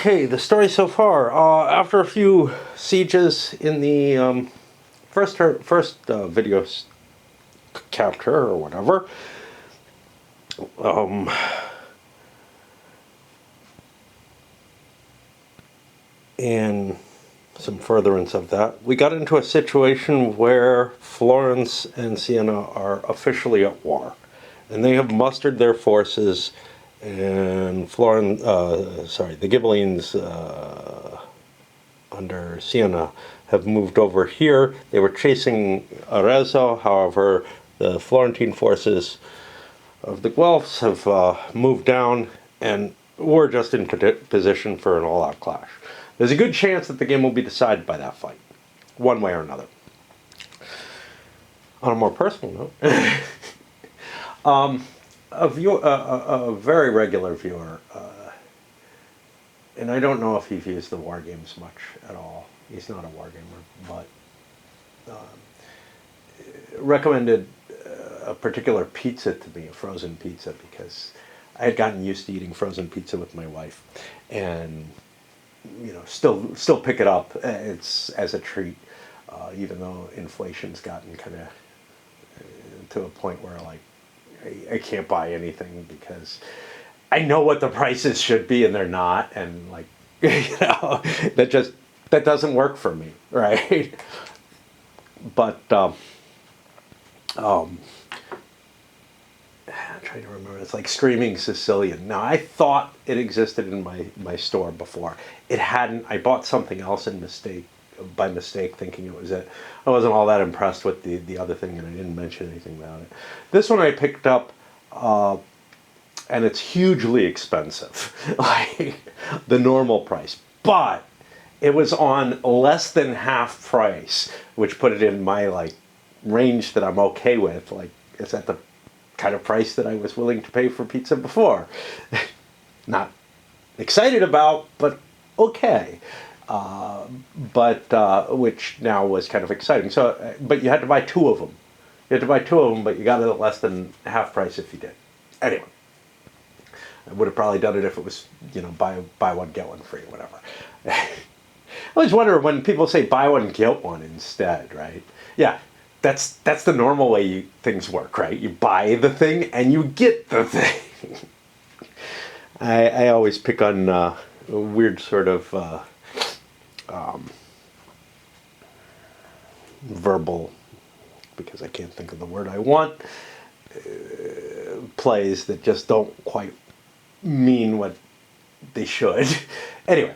Okay, the story so far. After a few sieges in the first video capture or whatever, and some furtherance of that, we got into a situation where Florence and Siena are officially at war, and they have mustered their forces. And the Ghibellines under Siena have moved over here. They were chasing Arezzo, however, the Florentine forces of the Guelphs have moved down, and we're just in position for an all-out clash. There's a good chance that the game will be decided by that fight, one way or another. On a more personal note, a very regular viewer, and I don't know if he views the war games much at all. He's not a war gamer, but recommended a particular pizza to me, a frozen pizza, because I had gotten used to eating frozen pizza with my wife, and still pick it up. It's as a treat, even though inflation's gotten kind of to a point where I can't buy anything because I know what the prices should be and they're not, and that doesn't work for me, right? But I'm trying to remember. It's like Screaming Sicilian. Now, I thought it existed in my store before. It hadn't. I bought something else by mistake, thinking it was it. I wasn't all that impressed with the other thing, and I didn't mention anything about it. This one I picked up, and it's hugely expensive, like the normal price. But it was on less than half price, which put it in my range that I'm okay with. It's at the kind of price that I was willing to pay for pizza before. Not excited about, but okay. Which now was kind of exciting. So, but you had to buy two of them. But you got it at less than half price if you did. Anyway, I would have probably done it if it was, buy one, get one free, whatever. I always wonder when people say buy one, get one instead, right? Yeah, that's the normal way things work, right? You buy the thing and you get the thing. I always pick on a weird sort of verbal, because I can't think of the word I want, plays that just don't quite mean what they should. Anyway,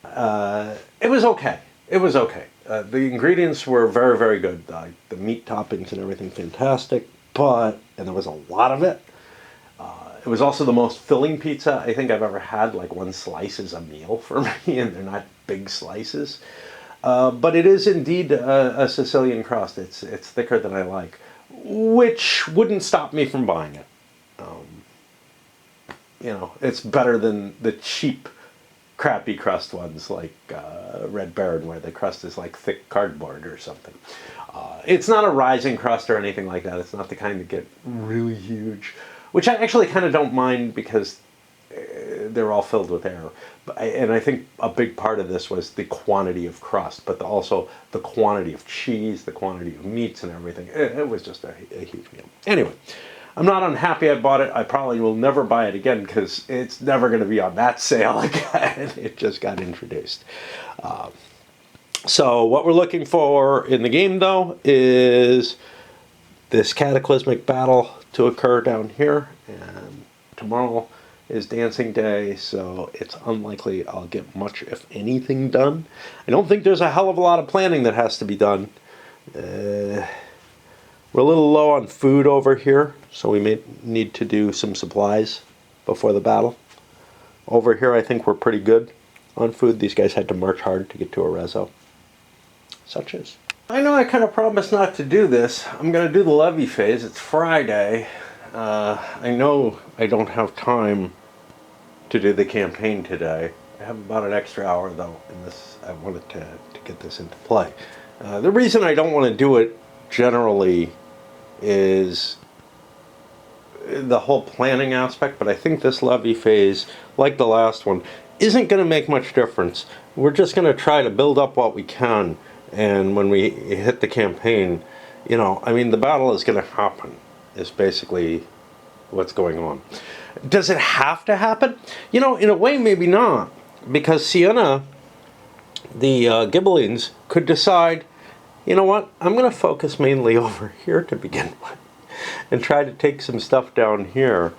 it was okay. The ingredients were very, very good. The meat toppings and everything fantastic, and there was a lot of it. It was also the most filling pizza I think I've ever had. One slice is a meal for me, and they're not big slices. But it is indeed a Sicilian crust. It's thicker than I like, which wouldn't stop me from buying it. It's better than the cheap, crappy crust ones like Red Baron, where the crust is like thick cardboard or something. It's not a rising crust or anything like that. It's not the kind that get really huge, which I actually kind of don't mind because they're all filled with air. And I think a big part of this was the quantity of crust, but also the quantity of cheese, the quantity of meats and everything. It was just a huge meal. Anyway, I'm not unhappy I bought it. I probably will never buy it again because it's never going to be on that sale again. It just got introduced. So what we're looking for in the game, though, is this cataclysmic battle to occur down here. And tomorrow is dancing day, so it's unlikely I'll get much, if anything, done. I don't think there's a hell of a lot of planning that has to be done. We're a little low on food over here, so we may need to do some supplies before the battle. Over here, I think we're pretty good on food. These guys had to march hard to get to Arezzo. Such is. I know I kind of promised not to do this. I'm going to do the levy phase. It's Friday. I know I don't have time to do the campaign today. I have about an extra hour, though, in this. I wanted to get this into play. The reason I don't want to do it generally is the whole planning aspect, but I think this levy phase, like the last one, isn't going to make much difference. We're just going to try to build up what we can, and when we hit the campaign, you know, I mean, the battle is going to happen, is basically what's going on. Does it have to happen? You know, in a way, maybe not, because Siena, the Ghibellines, could decide, you know what, I'm going to focus mainly over here to begin with, and try to take some stuff down here,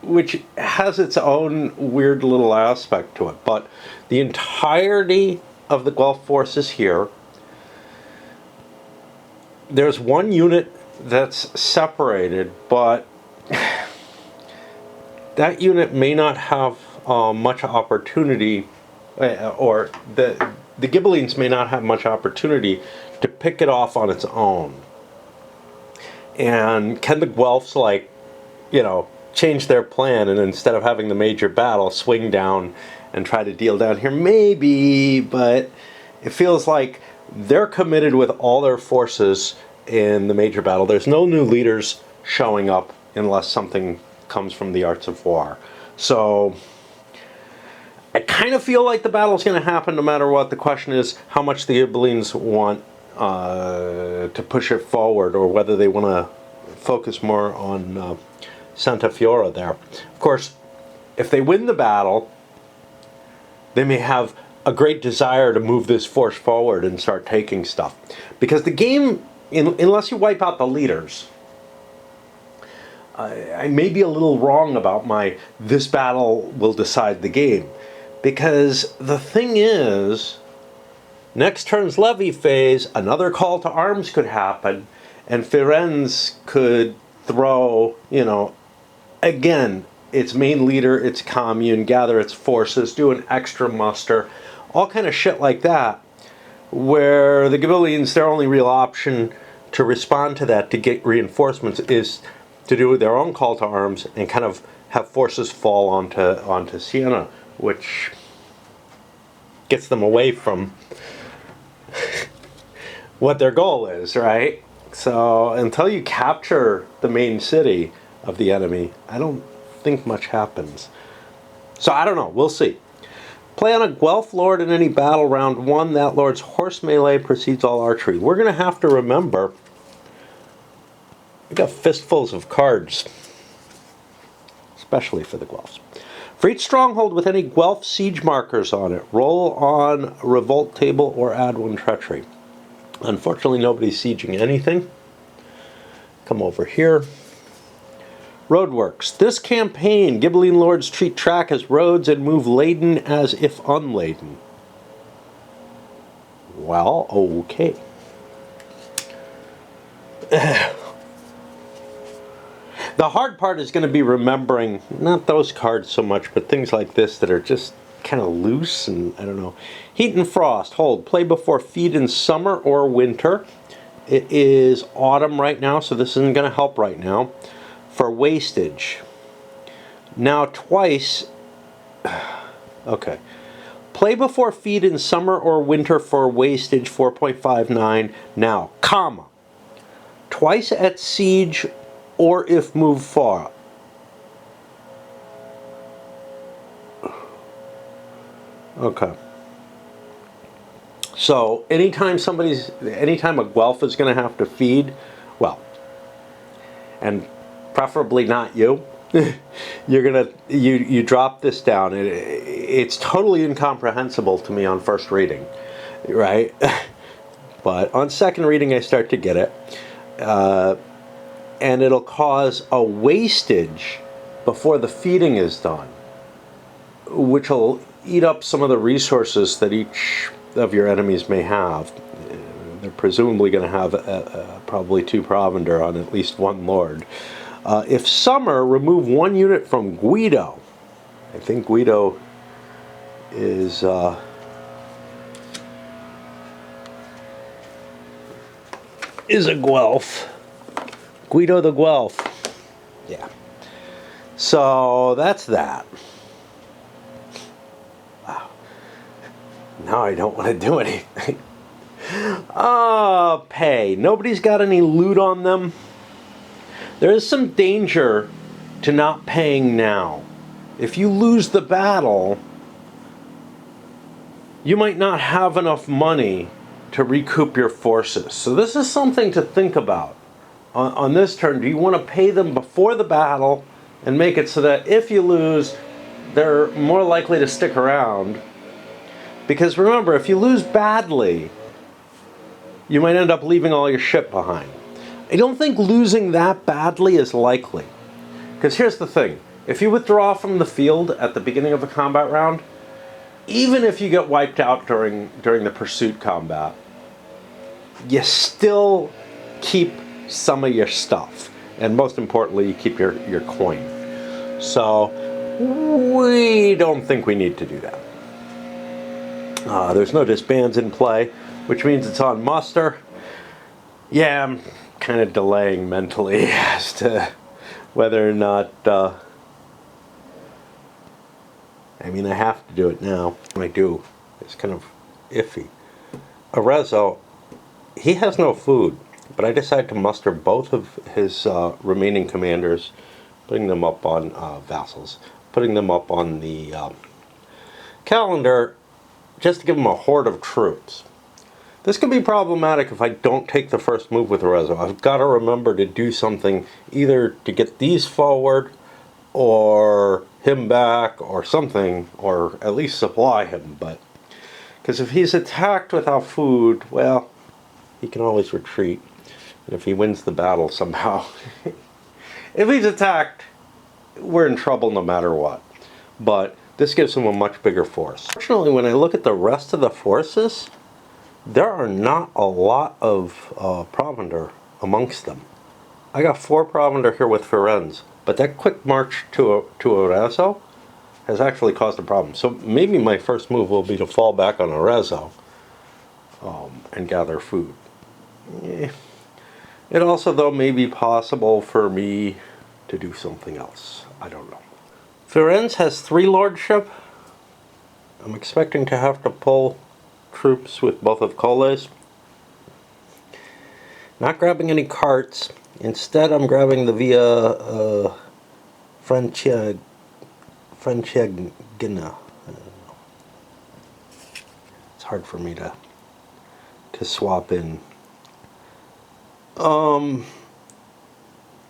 which has its own weird little aspect to it. But the entirety of the Guelph forces here, there's one unit that's separated, but that unit may not have much opportunity, or the Ghibellines may not have much opportunity to pick it off on its own. And can the Guelphs, like, you know, change their plan and instead of having the major battle, swing down and try to deal down here? Maybe, but it feels like they're committed with all their forces in the major battle. There's no new leaders showing up unless something comes from the Arts of War. So I kind of feel like the battle's going to happen no matter what. The question is how much the Ghibellines want to push it forward, or whether they want to focus more on Santa Fiora there. Of course, if they win the battle, they may have a great desire to move this force forward and start taking stuff. Because the game, unless you wipe out the leaders, I may be a little wrong about my this battle will decide the game. Because the thing is, next turn's levy phase, another call to arms could happen, and Firenze could throw, you know, again, its main leader, its commune, gather its forces, do an extra muster, all kind of shit like that, where the Ghibellines, their only real option to respond to that, to get reinforcements, is to do their own call to arms and kind of have forces fall onto Siena, which gets them away from what their goal is, right? So until you capture the main city of the enemy, I don't think much happens. So I don't know, we'll see. Play on a Guelph lord in any battle round 1. That lord's horse melee precedes all archery. We're going to have to remember, we got fistfuls of cards, especially for the Guelphs. For each stronghold with any Guelph siege markers on it, roll on revolt table or add 1 treachery. Unfortunately, nobody's sieging anything. Come over here. Roadworks. This campaign, Ghibelline lords treat track as roads and move laden as if unladen. Well, okay. The hard part is going to be remembering, not those cards so much, but things like this that are just kind of loose, and I don't know. Heat and Frost. Hold. Play before feed in summer or winter. It is autumn right now, so this isn't going to help right now. For wastage. Now twice. Okay. Play before feed in summer or winter for wastage 4.59. Now, comma. Twice at siege or if moved far. Okay. So anytime a Guelph is going to have to feed, well, and preferably not you, you drop this down. It's totally incomprehensible to me on first reading, right? But on second reading, I start to get it. And it'll cause a wastage before the feeding is done, which will eat up some of the resources that each of your enemies may have. They're presumably going to have probably 2 provender on at least 1 lord. If summer, remove 1 unit from Guido. I think Guido is a Guelph. Guido the Guelph. Yeah. So that's that. Wow. Now I don't want to do anything. Pay. Nobody's got any loot on them. There is some danger to not paying now. If you lose the battle, you might not have enough money to recoup your forces. So this is something to think about. On this turn, do you want to pay them before the battle and make it so that if you lose, they're more likely to stick around? Because remember, if you lose badly, you might end up leaving all your ship behind. I don't think losing that badly is likely. Because here's the thing. If you withdraw from the field at the beginning of a combat round, even if you get wiped out during the pursuit combat, you still keep some of your stuff. And most importantly, you keep your coin. So we don't think we need to do that. There's no disbands in play, which means it's on muster. Yeah, I'm kind of delaying mentally as to whether or not... I mean, I have to do it now. I do. It's kind of iffy. Arezzo, he has no food, but I decided to muster both of his remaining commanders, putting them up on vassals, putting them up on the calendar, just to give him a horde of troops. This could be problematic if I don't take the first move with Arezzo. I've got to remember to do something either to get these forward, or him back, or something, or at least supply him. But because if he's attacked without food, well, he can always retreat. And if he wins the battle somehow, if he's attacked, we're in trouble no matter what. But this gives him a much bigger force. Fortunately, when I look at the rest of the forces, there are not a lot of provender amongst them. I got 4 provender here with Firenze, but that quick march to Arezzo has actually caused a problem. So maybe my first move will be to fall back on Arezzo and gather food. It also, though, may be possible for me to do something else. I don't know. Firenze has 3 lordship. I'm expecting to have to pull troops with both of Cole's. Not grabbing any carts. Instead, I'm grabbing the Via Francigena. It's hard for me to swap in.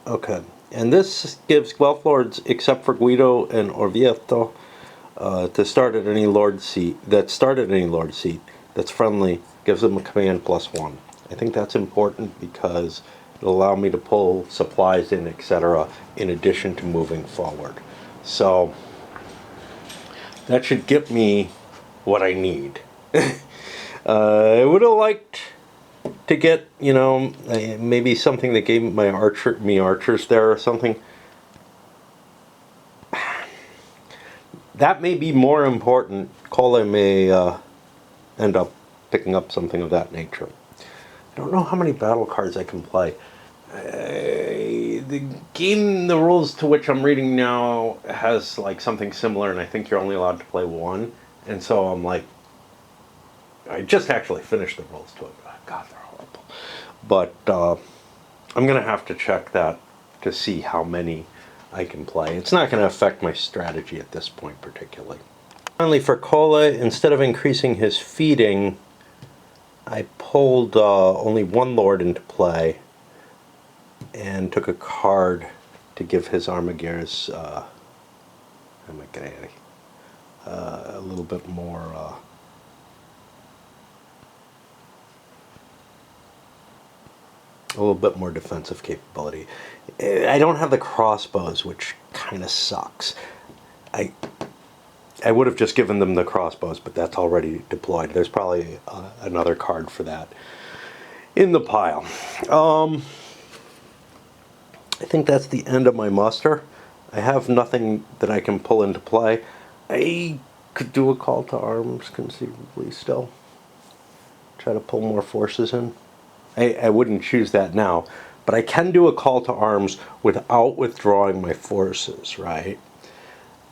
Okay, and this gives Guelph Lords, except for Guido and Orvieto, to start at any lord seat. That's friendly, gives them a command +1. I think that's important because it'll allow me to pull supplies in, etc., in addition to moving forward. So that should get me what I need. I would have liked to get, you know, maybe something that gave me archers there or something. That may be more important. Cole may end up picking up something of that nature. I don't know how many battle cards I can play. The game, the rules to which I'm reading now has like something similar, and I think you're only allowed to play 1. And so I'm like, I just actually finished the rules to it. God, they're horrible. But I'm going to have to check that to see how many I can play. It's not going to affect my strategy at this point particularly. Finally, for Cole, instead of increasing his feeding, I pulled only 1 lord into play and took a card to give his Armageddons a little bit more defensive capability. I don't have the crossbows, which kind of sucks. I would have just given them the crossbows, but that's already deployed. There's probably another card for that in the pile. I think that's the end of my muster. I have nothing that I can pull into play. I could do a call to arms conceivably still. Try to pull more forces in. I wouldn't choose that now, but I can do a call to arms without withdrawing my forces, right?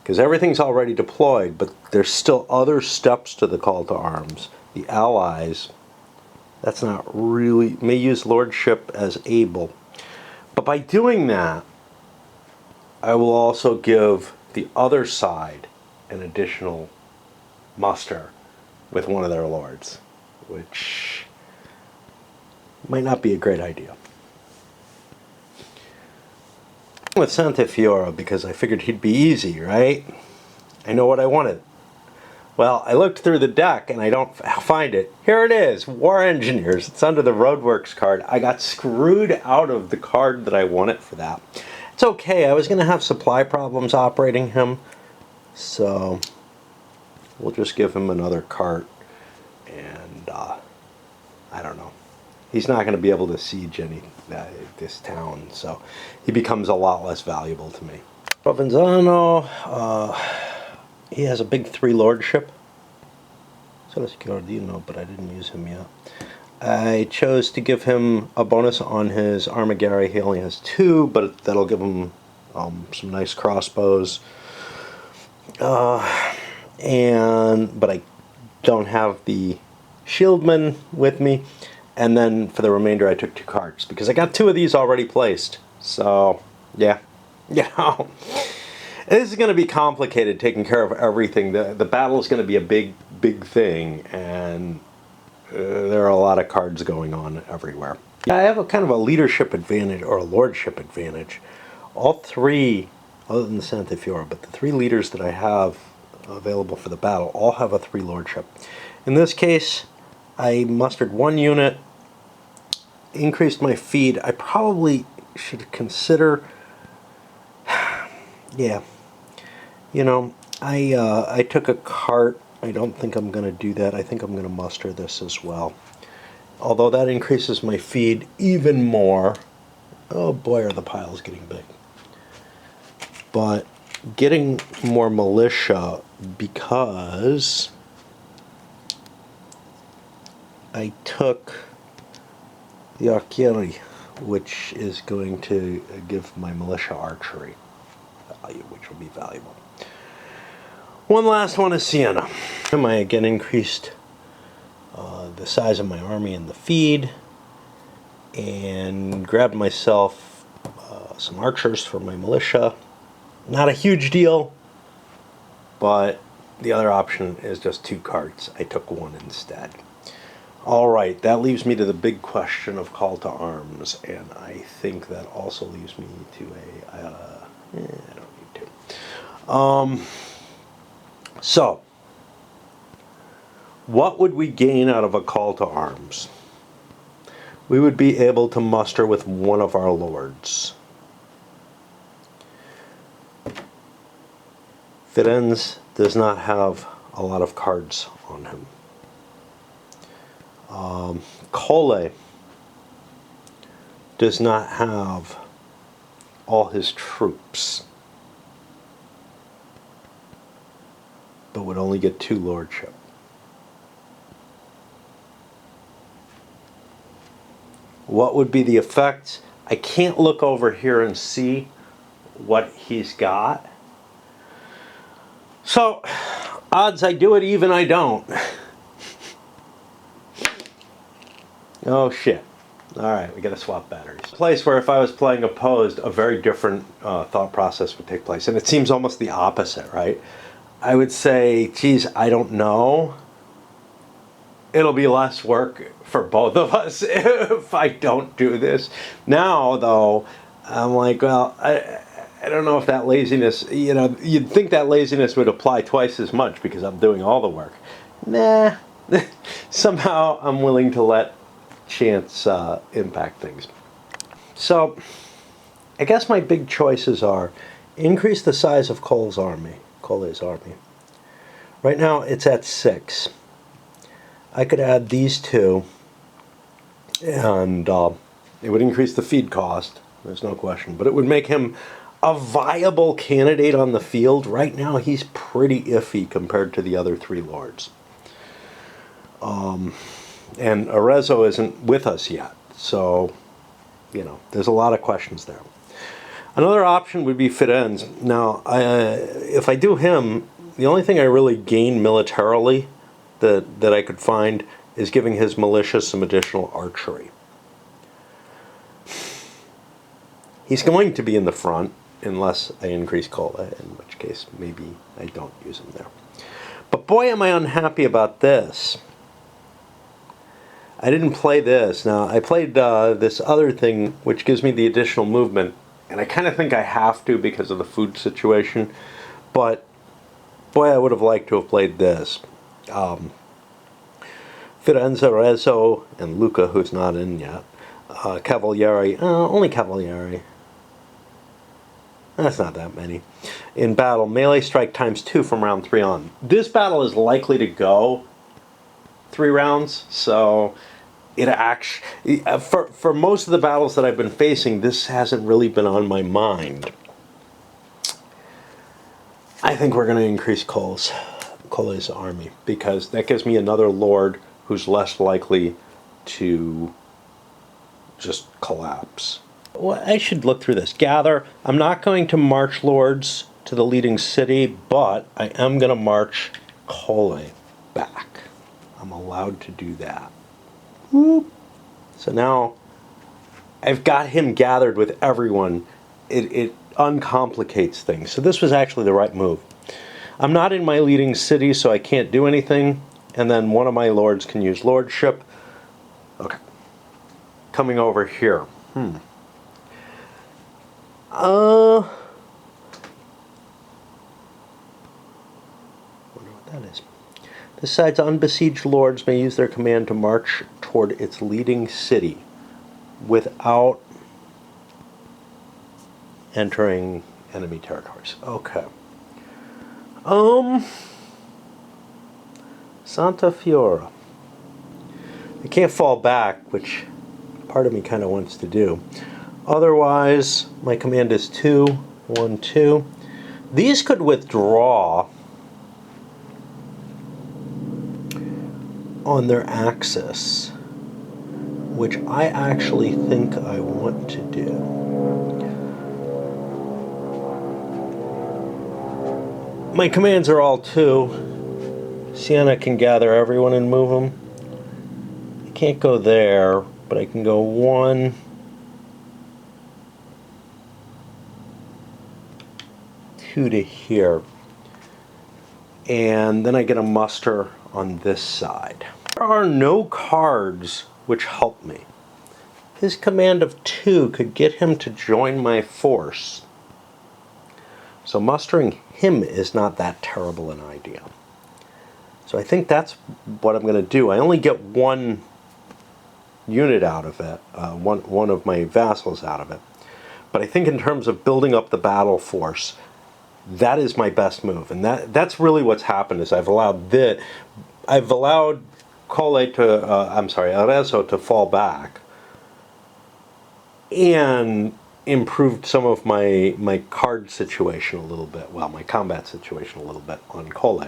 Because everything's already deployed, but there's still other steps to the call to arms. The allies That's not really, may use lordship as able. But by doing that, I will also give the other side an additional muster with one of their lords, which might not be a great idea. With Santa Fiora because I figured he'd be easy, right? I know what I wanted. Well, I looked through the deck and I don't find it. Here it is, War Engineers. It's under the Roadworks card. I got screwed out of the card that I wanted for that. It's okay, I was going to have supply problems operating him, so we'll just give him another cart, and I don't know. He's not going to be able to siege this town, so he becomes a lot less valuable to me. Provenzano, he has a big 3 lordship. So does Giordino, but I didn't use him yet. I chose to give him a bonus on his Armigeri. He only has 2, but that'll give him some nice crossbows. But I don't have the shieldman with me. And then for the remainder, I took 2 cards because I got 2 of these already placed. So yeah. This is going to be complicated, taking care of everything. The battle is going to be a big thing, and there are a lot of cards going on everywhere. Yeah, I have a kind of a leadership advantage or a lordship advantage. All 3, other than the Santa Fiora, but the 3 leaders that I have available for the battle all have a 3 lordship. In this case, I mustered 1 unit, increased my feed. I probably should consider, yeah. You know, I took a cart. I don't think I'm going to do that. I think I'm going to muster this as well. Although that increases my feed even more. Oh boy, are the piles getting big. But getting more militia because I took the archery, which is going to give my militia archery value, which will be valuable. One last one is Siena. I again increased the size of my army and the feed, and grabbed myself some archers for my militia. Not a huge deal, but the other option is just 2 cards. I took 1 instead. Alright, that leaves me to the big question of call to arms, and I think that also leaves me to I don't need to. So, what would we gain out of a call to arms? We would be able to muster with one of our lords. Firenze does not have a lot of cards on him. Colle does not have all his troops, but would only get 2 lordship. What would be the effect? I can't look over here and see what he's got. So, odds I do it, even I don't. Oh shit. Alright, we gotta swap batteries. A place where if I was playing opposed, a very different thought process would take place. And it seems almost the opposite, right? I would say, geez, I don't know. It'll be less work for both of us if I don't do this. Now, though, I'm like, well, I don't know if that laziness, you know, you'd think that laziness would apply twice as much because I'm doing all the work. Nah. Somehow I'm willing to let chance impact things. So, I guess my big choices are increase the size of Colle's army. Right now it's at 6. I could add these 2, and it would increase the feed cost, there's no question, but it would make him a viable candidate on the field. Right now he's pretty iffy compared to the other 3 lords. And Arezzo isn't with us yet, so, you know, there's a lot of questions there. Another option would be Firenze. Now, if I do him, the only thing I really gain militarily that I could find is giving his militia some additional archery. He's going to be in the front unless I increase cola, in which case maybe I don't use him there. But boy, am I unhappy about this. I didn't play this. Now, I played this other thing, which gives me the additional movement, and I kind of think I have to because of the food situation, but boy, I would have liked to have played this. Firenze, Rezzo, and Luca, who's not in yet. Cavalieri, only Cavalieri. That's not that many. In battle, melee strike ×2 from round 3 on. This battle is likely to go 3 rounds, so it actually, for most of the battles that I've been facing, this hasn't really been on my mind. I think we're going to increase Cole's army, because that gives me another lord who's less likely to just collapse. Well, I should look through this. Gather. I'm not going to march lords to the leading city, but I am going to march Cole back. I'm allowed to do that. Whoop. So now I've got him gathered with everyone. It uncomplicates things. So this was actually the right move. I'm not in my leading city, so I can't do anything. And then one of my lords can use lordship. Okay. Coming over here. Wonder what that is. This side's unbesieged lords may use their command to march toward its leading city without entering enemy territories. Okay. Santa Fiora. I can't fall back, which part of me kind of wants to do. Otherwise, my command is 2, 1, 2. These could withdraw on their axis, which I actually think I want to do. My commands are all 2. Siena can gather everyone and move them. I can't go there, but I can go 1, 2 to here. And then I get a muster on this side. There are no cards which help me. His command of 2 could get him to join my force. So mustering him is not that terrible an idea. So I think that's what I'm going to do. I only get 1 unit out of it, one of my vassals out of it. But I think in terms of building up the battle force, that is my best move. And that's really what's happened is I've allowed Arezzo to fall back and improved some of my card situation a little bit, well, my combat situation a little bit on Cole.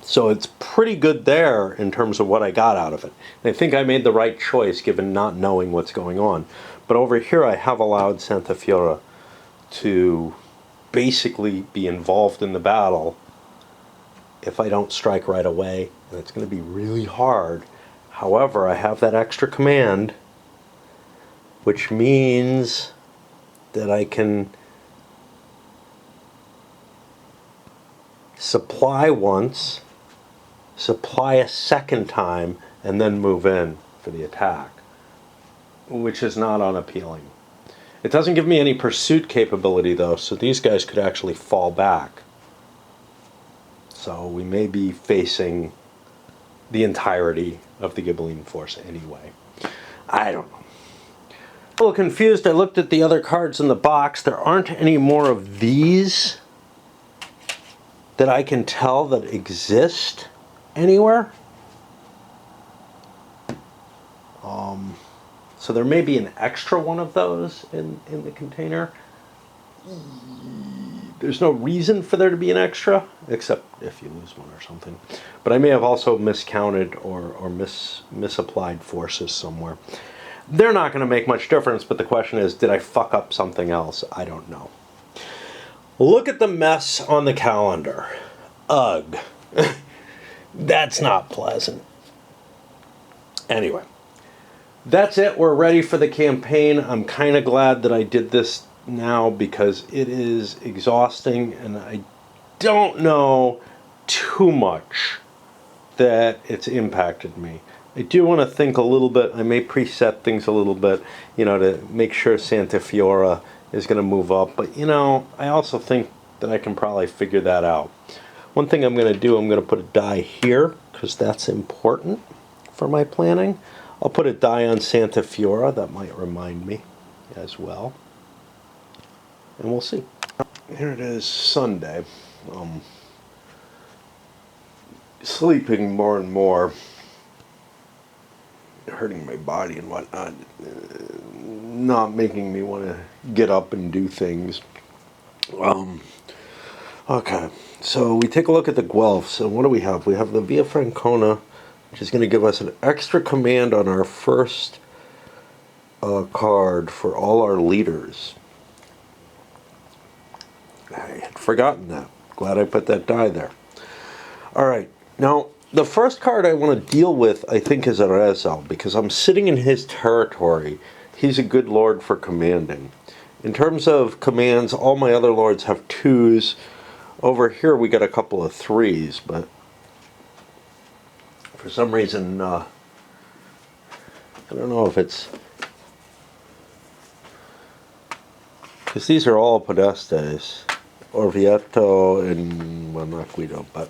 So it's pretty good there in terms of what I got out of it. And I think I made the right choice given not knowing what's going on. But over here I have allowed Santa Fiora to basically be involved in the battle if I don't strike right away, and it's going to be really hard. However, I have that extra command, which means that I can supply once, supply a second time, and then move in for the attack, which is not unappealing. It doesn't give me any pursuit capability, though, so these guys could actually fall back. So we may be facing the entirety of the Ghibelline force anyway. I don't know. A little confused. I looked at the other cards in the box. There aren't any more of these that I can tell that exist anywhere. So there may be an extra one of those in the container. There's no reason for there to be an extra, except if you lose one or something. But I may have also miscounted or misapplied forces somewhere. They're not going to make much difference, but the question is, did I fuck up something else? I don't know. Look at the mess on the calendar. Ugh. That's not pleasant. Anyway, that's it. We're ready for the campaign. I'm kind of glad that I did this now because it is exhausting and I don't know too much that it's impacted me. I do want to think a little bit. I may preset things a little bit, to make sure Santa Fiora is going to move up. But, I also think that I can probably figure that out. One thing I'm going to do, I'm going to put a die here because that's important for my planning. I'll put a die on Santa Fiora. That might remind me as well. And we'll see. Here it is, Sunday. Sleeping more and more, hurting my body and whatnot, not making me want to get up and do things. Okay, so we take a look at the Guelphs, and what do we have? We have the Via Francona, which is going to give us an extra command on our first card for all our leaders. I had forgotten that. Glad I put that die there. All right. Now, the first card I want to deal with, I think, is Arezzo, because I'm sitting in his territory. He's a good lord for commanding. In terms of commands, all my other lords have 2s. Over here, we got a couple of 3s, but for some reason, I don't know if it's... because these are all Podestes. Orvieto and, well, not Guido, but...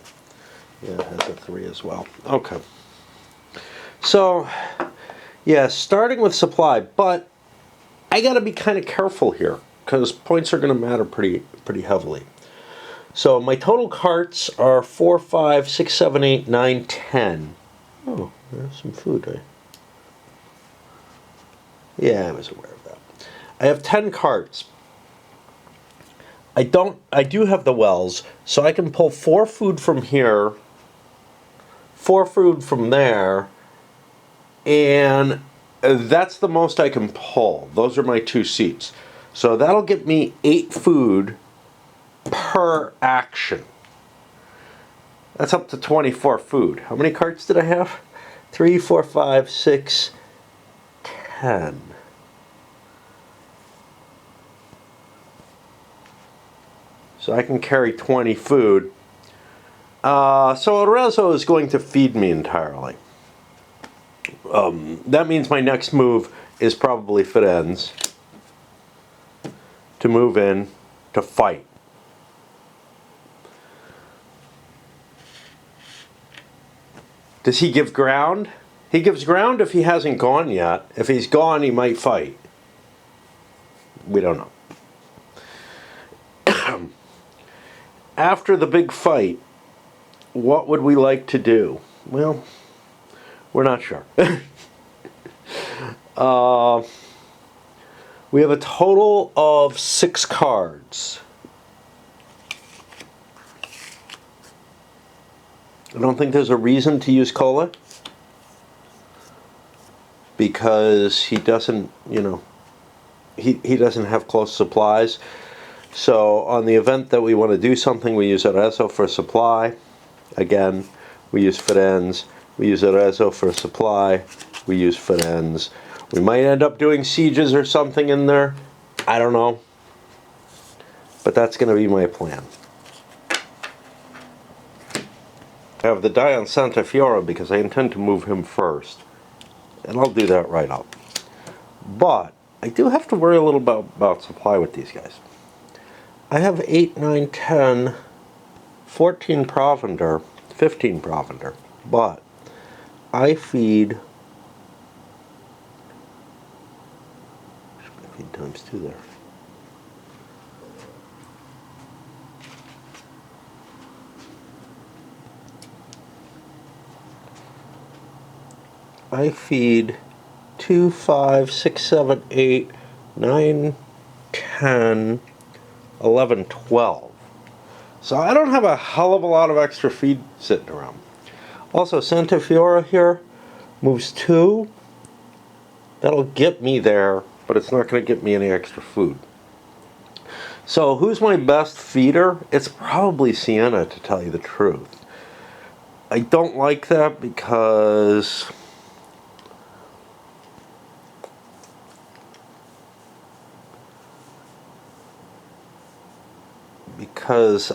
yeah, it has a 3 as well. Okay. So, yeah, starting with supply, but I got to be kind of careful here because points are going to matter pretty heavily. So my total carts are 4, 5, 6, 7, 8, 9, 10. Oh, there's some food, right? Yeah, I was aware of that. I have 10 carts. I do have the wells, so I can pull 4 food from here, 4 food from there, and that's the most I can pull. Those are my 2 seats. So that'll get me 8 food per action. That's up to 24 food. How many carts did I have? 3, 4, 5, 6, 10. So I can carry 20 food. So Arezzo is going to feed me entirely. That means my next move is probably Firenze to move in to fight. Does he give ground? He gives ground if he hasn't gone yet. If he's gone, he might fight. We don't know. After the big fight, what would we like to do? Well, we're not sure. We have a total of 6 cards. I don't think there's a reason to use Cola because he doesn't, he doesn't have close supplies. So on the event that we want to do something, we use Arezzo for supply. Again, we use Firenze. We use Arezzo for supply. We use Firenze. We might end up doing sieges or something in there. I don't know. But that's going to be my plan. I have the die on Santa Fiora because I intend to move him first. And I'll do that right up. But I do have to worry a little about supply with these guys. I have 8, 9, 10, 14 provender, 15 provender, but I feed times 2 there. I feed 2, 5, 6, 7, 8, 9, 10, 11, 12. So I don't have a hell of a lot of extra feed sitting around. Also, Santa Fiora here moves 2. That'll get me there, but it's not going to get me any extra food. So who's my best feeder? It's probably Siena, to tell you the truth. I don't like that because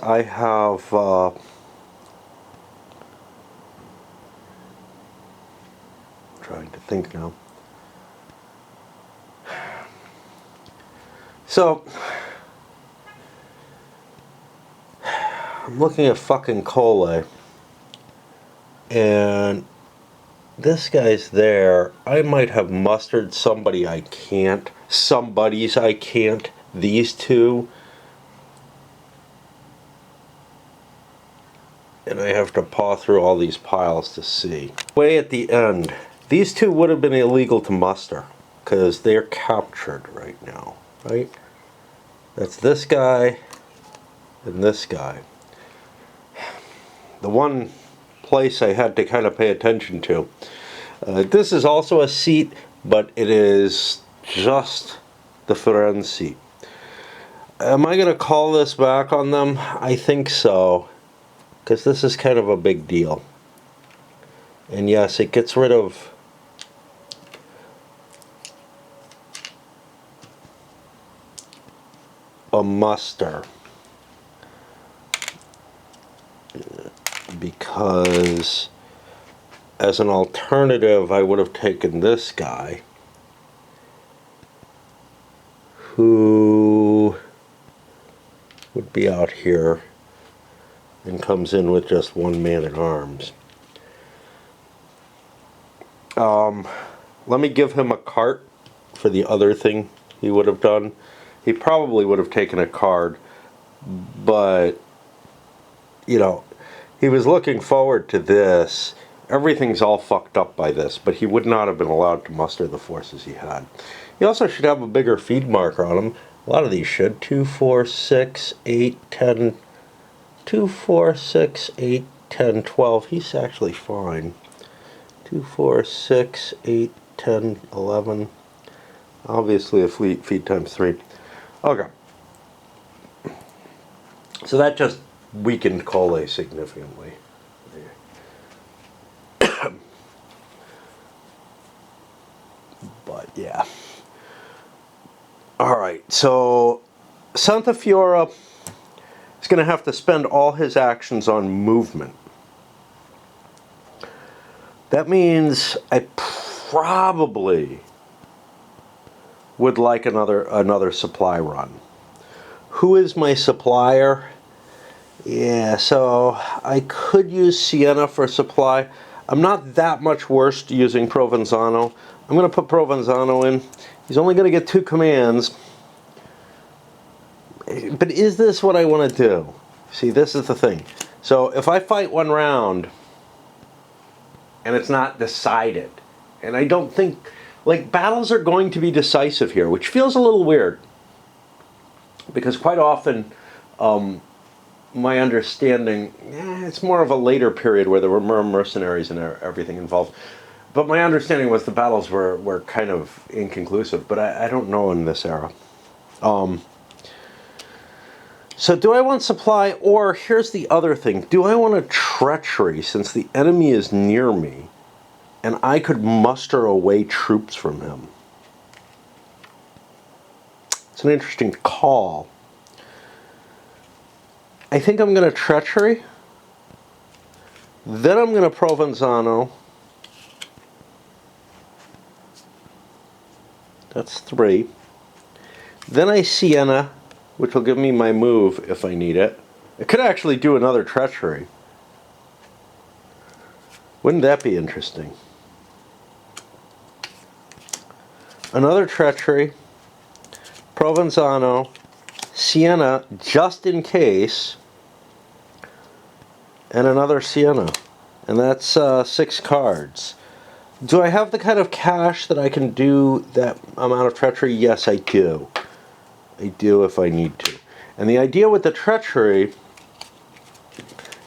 I have trying to think now. So I'm looking at fucking Cole, and this guy's there. I might have mustered somebody I can't. Somebody's I can't. These two. And I have to paw through all these piles to see. Way at the end, these two would have been illegal to muster because they're captured right now, right? That's this guy and this guy. The one place I had to kind of pay attention to. This is also a seat, but it is just the friend seat. Am I going to call this back on them? I think so. Because this is kind of a big deal. And yes, it gets rid of a muster. Because as an alternative, I would have taken this guy, who would be out here and comes in with just one man at arms. Let me give him a cart for the other thing he would have done. He probably would have taken a card, but, you know, he was looking forward to this. Everything's all fucked up by this, but he would not have been allowed to muster the forces he had. He also should have a bigger feed marker on him. A lot of these should. 2, 4, 6, 8, 10... 2, 4, 6, 8, 10, 12. He's actually fine. 2, 4, 6, 8, 10, 11. Obviously a feed times 3. Okay. So that just weakened Cole significantly. But yeah. Alright, so Santa Fiora is going to have to spend all his actions on movement. That means I probably would like another supply run. Who is my supplier? Yeah, so I could use Sienna for supply. I'm not that much worse using Provenzano. I'm going to put Provenzano in. He's only going to get 2 commands. But is this what I want to do? See, this is the thing. So if I fight one round and it's not decided, and I don't think, like, battles are going to be decisive here, which feels a little weird. Because quite often, my understanding, it's more of a later period where there were more mercenaries and everything involved. But my understanding was the battles were kind of inconclusive, but I don't know in this era. So do I want supply, or here's the other thing. Do I want a treachery since the enemy is near me and I could muster away troops from him? It's an interesting call. I think I'm going to treachery. Then I'm going to Provenzano. That's 3. Then I Sienna, which will give me my move if I need it. I could actually do another treachery. Wouldn't that be interesting? Another treachery, Provenzano, Sienna, just in case, and another Sienna. And that's 6 cards. Do I have the kind of cash that I can do that amount of treachery? Yes, I do. I do if I need to. And the idea with the treachery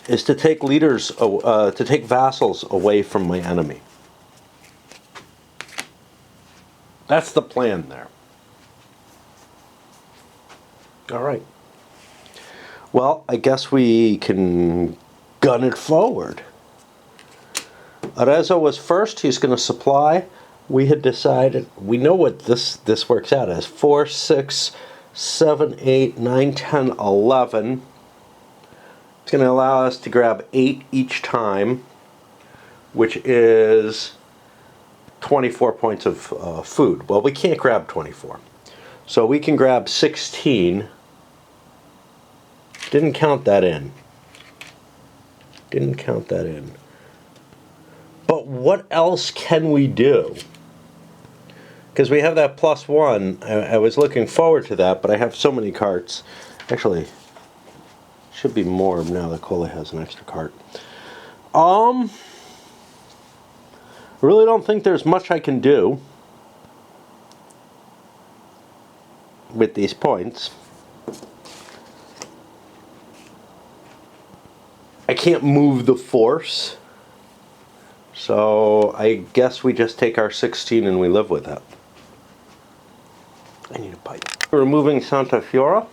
is to take to take vassals away from my enemy. That's the plan there. All right. Well, I guess we can gun it forward. Arezzo was first. He's going to supply. We had decided, we know what this works out as. 4, 6, 7, 8, 9, 10, 11. It's going to allow us to grab 8 each time, which is 24 points of food. Well, we can't grab 24. So we can grab 16. Didn't count that in. Didn't count that in. But what else can we do? Because we have that +1. I was looking forward to that, but I have so many carts. Actually, should be more now that Cole has an extra cart. I really don't think there's much I can do with these points. I can't move the force, so I guess we just take our 16 and we live with that. I need a pipe. Removing Santa Fiora.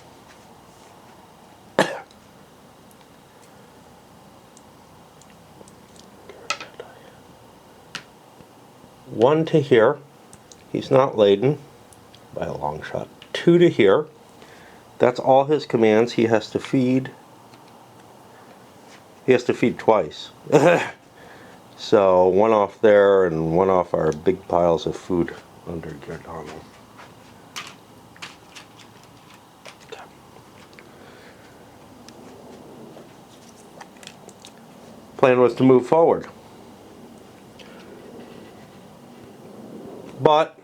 One to here. He's not laden by a long shot. 2 to here. That's all his commands. He has to feed. He has to feed twice. So 1 off there and 1 off our big piles of food under Giordano. Okay. Plan was to move forward. But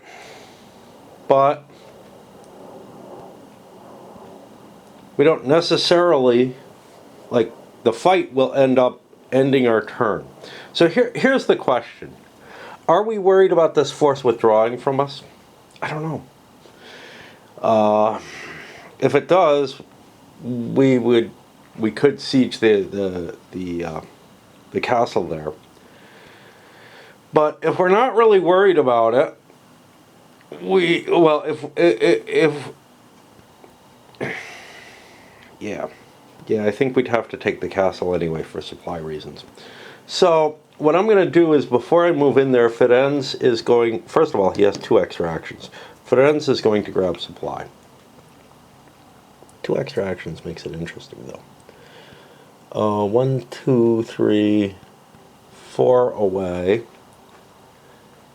we don't necessarily, like, the fight will end up ending our turn. So here's the question. Are we worried about this force withdrawing from us? I don't know. If it does, we could siege the castle there. But if we're not really worried about it, yeah, I think we'd have to take the castle anyway for supply reasons. So what I'm going to do is, before I move in there, Firenze is going, first of all, he has 2 extra actions. Firenze is going to grab supply. 2 extra actions makes it interesting, though. 1, 2, 3, 4 away,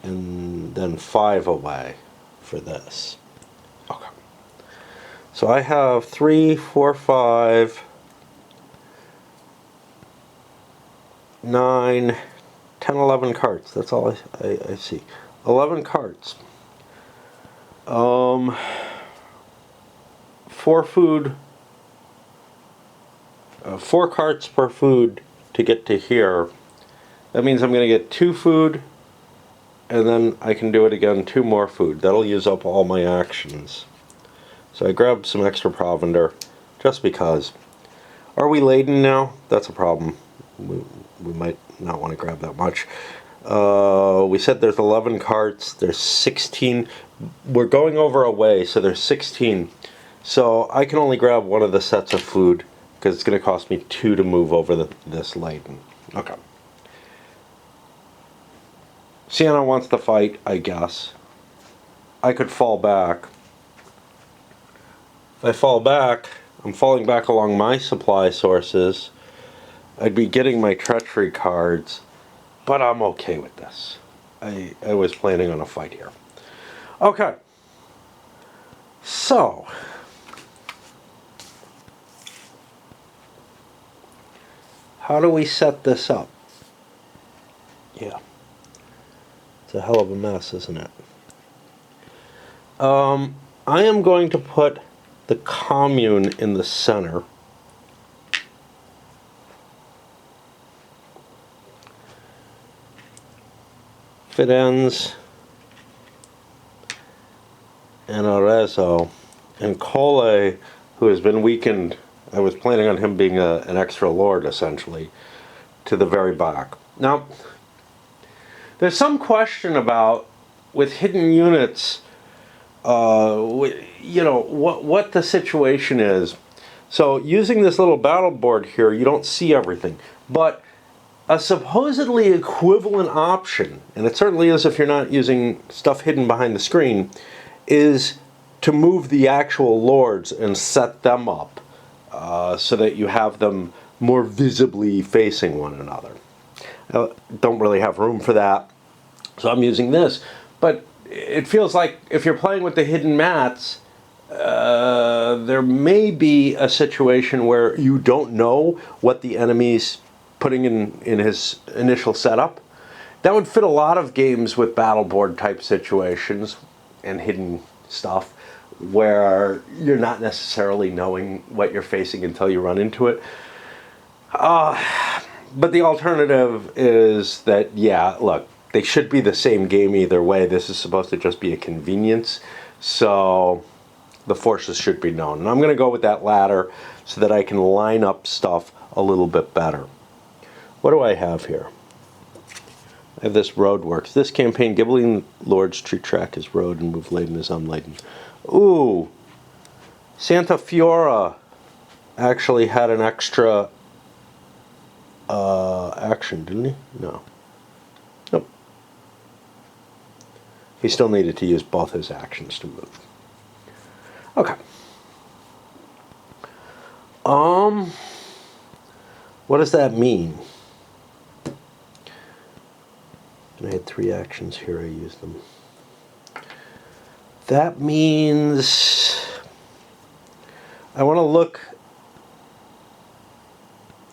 and then 5 away for this. Okay. So I have 3, 4, 5, 9, 10, 11 carts. That's all I see. 11 carts. 4 food. 4 carts per food to get to here. That means I'm going to get 2 food, and then I can do it again, 2 more food. That'll use up all my actions. So I grabbed some extra provender, just because. Are we laden now? That's a problem. We might not want to grab that much. We said there's 11 carts, there's 16. We're going over a way, so there's 16. So I can only grab 1 of the sets of food, because it's going to cost me 2 to move over this laden. Okay. Sienna wants to fight, I guess. I could fall back. If I fall back, I'm falling back along my supply sources. I'd be getting my treachery cards, but I'm okay with this. I was planning on a fight here. Okay. So, how do we set this up? Yeah. It's a hell of a mess, isn't it? I am going to put the commune in the center. Firenze and Arezzo and Cole, who has been weakened. I was planning on him being an extra lord, essentially, to the very back. Now, there's some question about, with hidden units, you know, what the situation is. So using this little battle board here, you don't see everything. But a supposedly equivalent option, and it certainly is if you're not using stuff hidden behind the screen, is to move the actual lords and set them up so that you have them more visibly facing one another. I don't really have room for that, so I'm using this. But it feels like if you're playing with the hidden mats, there may be a situation where you don't know what the enemy's putting in his initial setup. That would fit a lot of games with battle board type situations and hidden stuff where you're not necessarily knowing what you're facing until you run into it. But the alternative is that, yeah, look, they should be the same game either way. This is supposed to just be a convenience. So the forces should be known. And I'm going to go with that latter so that I can line up stuff a little bit better. What do I have here? I have this road works. This campaign, Ghibelline Lords treat track as road and move laden as unladen. Ooh, Santa Fiora actually had an extra action, didn't he? No. Nope. He still needed to use both his actions to move. Okay. What does that mean? I had 3 actions here, I used them. That means I want to look.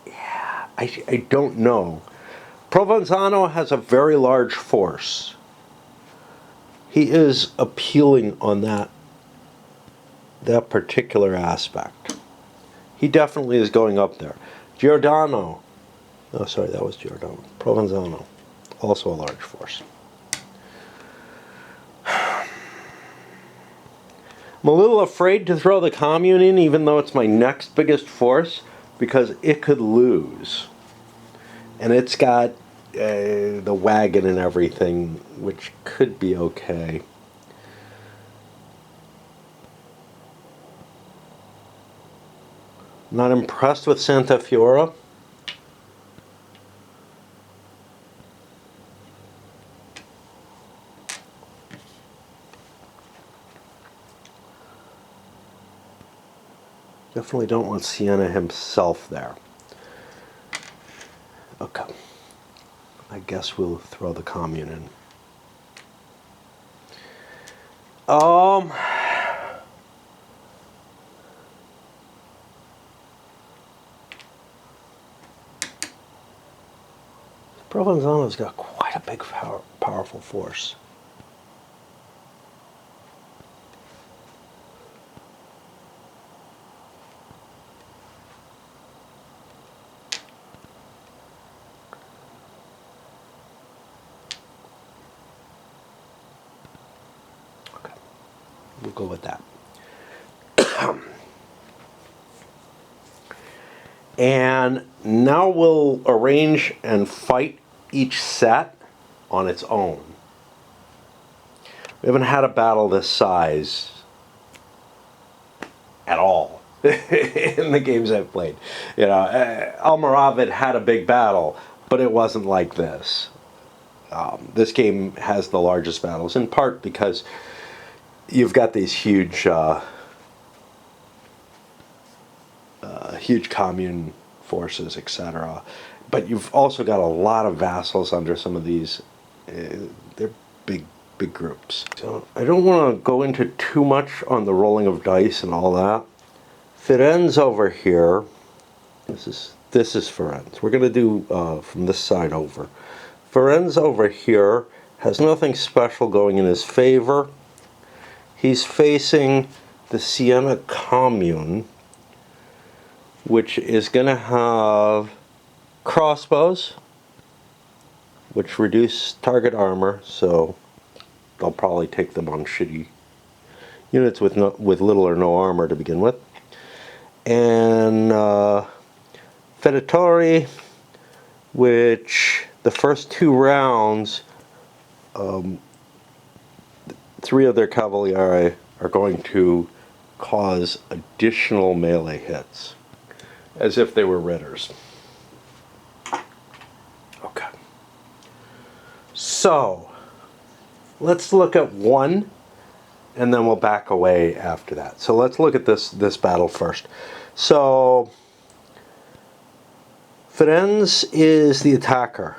Yeah, I don't know. Provenzano has a very large force. He is appealing on that particular aspect. He definitely is going up there. Giordano. Oh, sorry, that was Giordano. Provenzano. Also a large force. I'm a little afraid to throw the commune in, even though it's my next biggest force, because it could lose. And it's got the wagon and everything, which could be okay. Not impressed with Santa Fiora. Definitely don't want Sienna himself there. Okay. I guess we'll throw the commune in. Provenzano's got quite a big, powerful force. Okay, we'll go with that. And now we'll arrange and fight each set on its own. We haven't had a battle this size at all in the games I've played. You know, Almoravid had a big battle, but it wasn't like this. This game has the largest battles, in part because you've got these huge huge commune forces, etc. But you've also got a lot of vassals under some of these. They're big groups. So I don't want to go into too much on the rolling of dice and all that. Firenze over here. This is Firenze. We're going to do from this side over. Firenze over here has nothing special going in his favor. He's facing the Siena commune, which is going to have crossbows, which reduce target armor, so I'll probably take them on shitty units with little or no armor to begin with. And Feditori, which the first 2 rounds, 3 of their cavalieri are going to cause additional melee hits, as if they were ritters. So, let's look at one, and then we'll back away after that. So let's look at this battle first. So, Firenze is the attacker,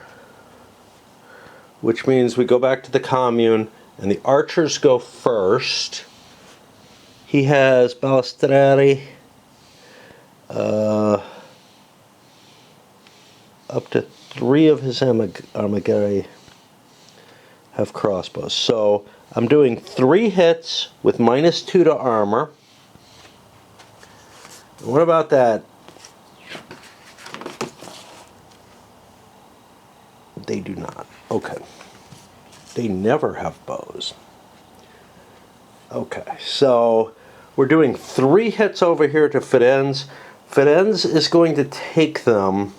which means we go back to the commune, and the archers go first. He has Balistrari, up to 3 of his armigeri have crossbows. So I'm doing 3 hits with -2 to armor. And what about that? They do not. Okay. They never have bows. Okay, so we're doing 3 hits over here to Firenze. Firenze is going to take them.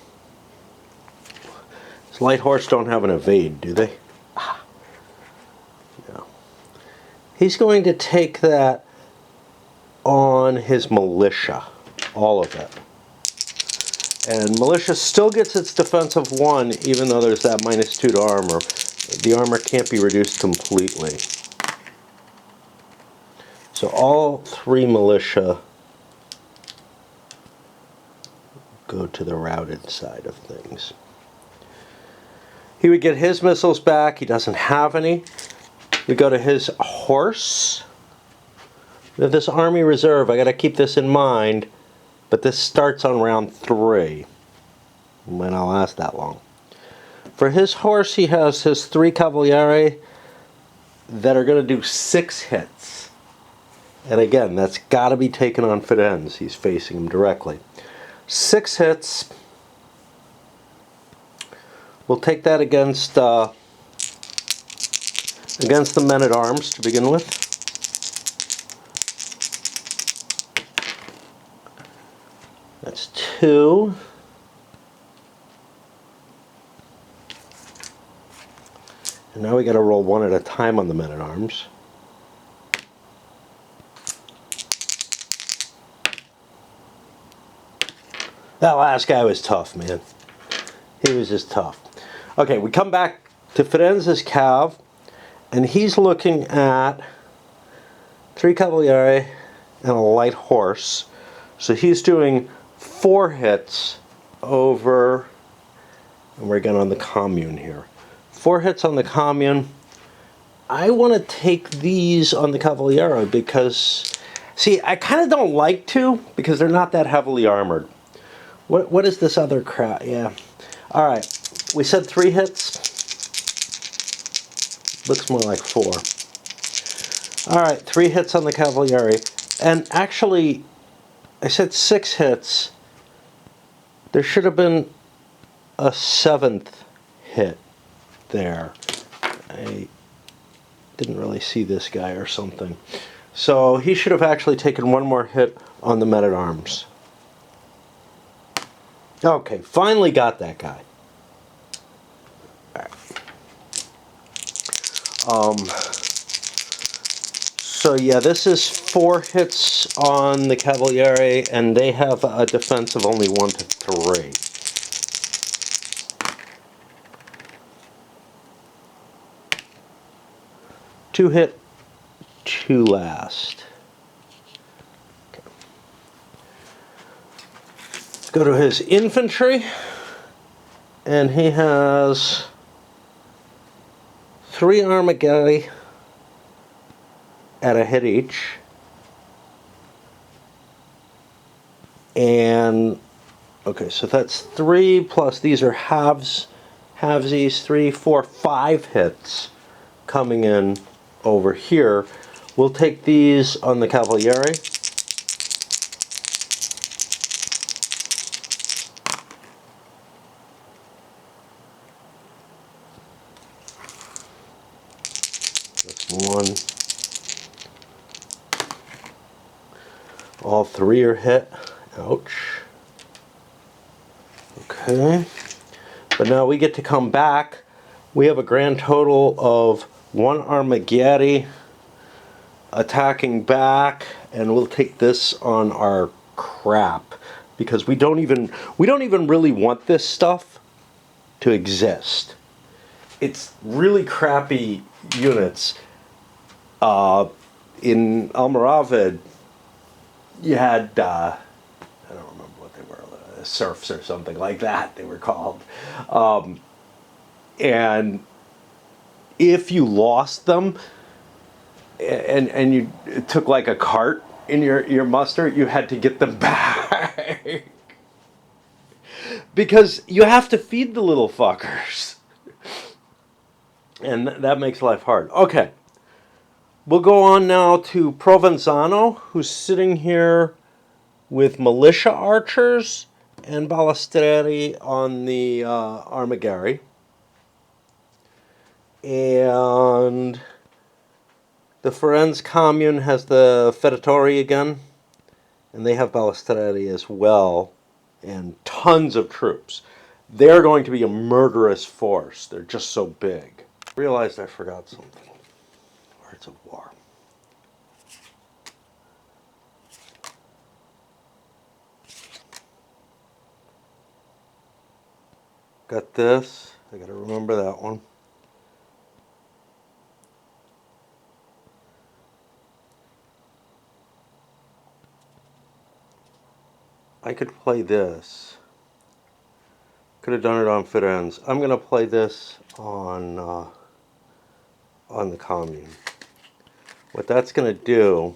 His light horse don't have an evade, do they? No. He's going to take that on his militia, all of it. And militia still gets its defense of 1, even though there's that -2 to armor. The armor can't be reduced completely. So all 3 militia go to the routed side of things. He would get his missiles back. He doesn't have any. We go to his horse. We have this army reserve. I got to keep this in mind. But this starts on round 3. It might not last that long. For his horse, he has his 3 cavalieri that are going to do 6 hits. And again, that's got to be taken on Firenze. He's facing him directly. 6 hits. We'll take that against the men-at-arms to begin with. That's 2. And now we got to roll 1 at a time on the men-at-arms. That last guy was tough, man. He was just tough. Okay, we come back to Firenze's cav, and he's looking at 3 cavalieri and a light horse. So he's doing 4 hits over, and we're again on the commune here. 4 hits on the commune. I want to take these on the cavaliero because, see, I kind of don't like to because they're not that heavily armored. What is this other crap? Yeah. All right. We said 3 hits. Looks more like 4. All right, 3 hits on the cavalieri. And actually, I said 6 hits. There should have been a 7th hit there. I didn't really see this guy or something. So he should have actually taken 1 more hit on the men-at-arms. Okay, finally got that guy. All right. So yeah, this is 4 hits on the cavalieri, and they have a defense of only 1 to 3. Two hit, 2 last. Okay. Let's go to his infantry, and he has 3 armigeri at a hit each, and okay, so that's 3 plus these are halvesies, 3, 4, 5 hits coming in over here. We'll take these on the cavalieri. That's 1. All 3 are hit. Ouch. Okay. But now we get to come back. We have a grand total of 1 armigeri attacking back, and we'll take this on our crap because we don't even really want this stuff to exist. it's really crappy units. In Almoravid, you had I don't remember what they were, serfs or something like that. They were called, and if you lost them, and you took like a cart in your muster, you had to get them back because you have to feed the little fuckers, and that makes life hard. Okay, we'll go on now to Provenzano, who's sitting here with militia archers and ballisteri on the Armigeri. And the Firenze commune has the Feditori again, and they have ballisteri as well, and tons of troops. They're going to be a murderous force. They're just so big. I realized I forgot something. Arts of War. Got this. I gotta remember that one. I could play this. Could have done it on Firenze. I'm gonna play this on the commune. What that's gonna do,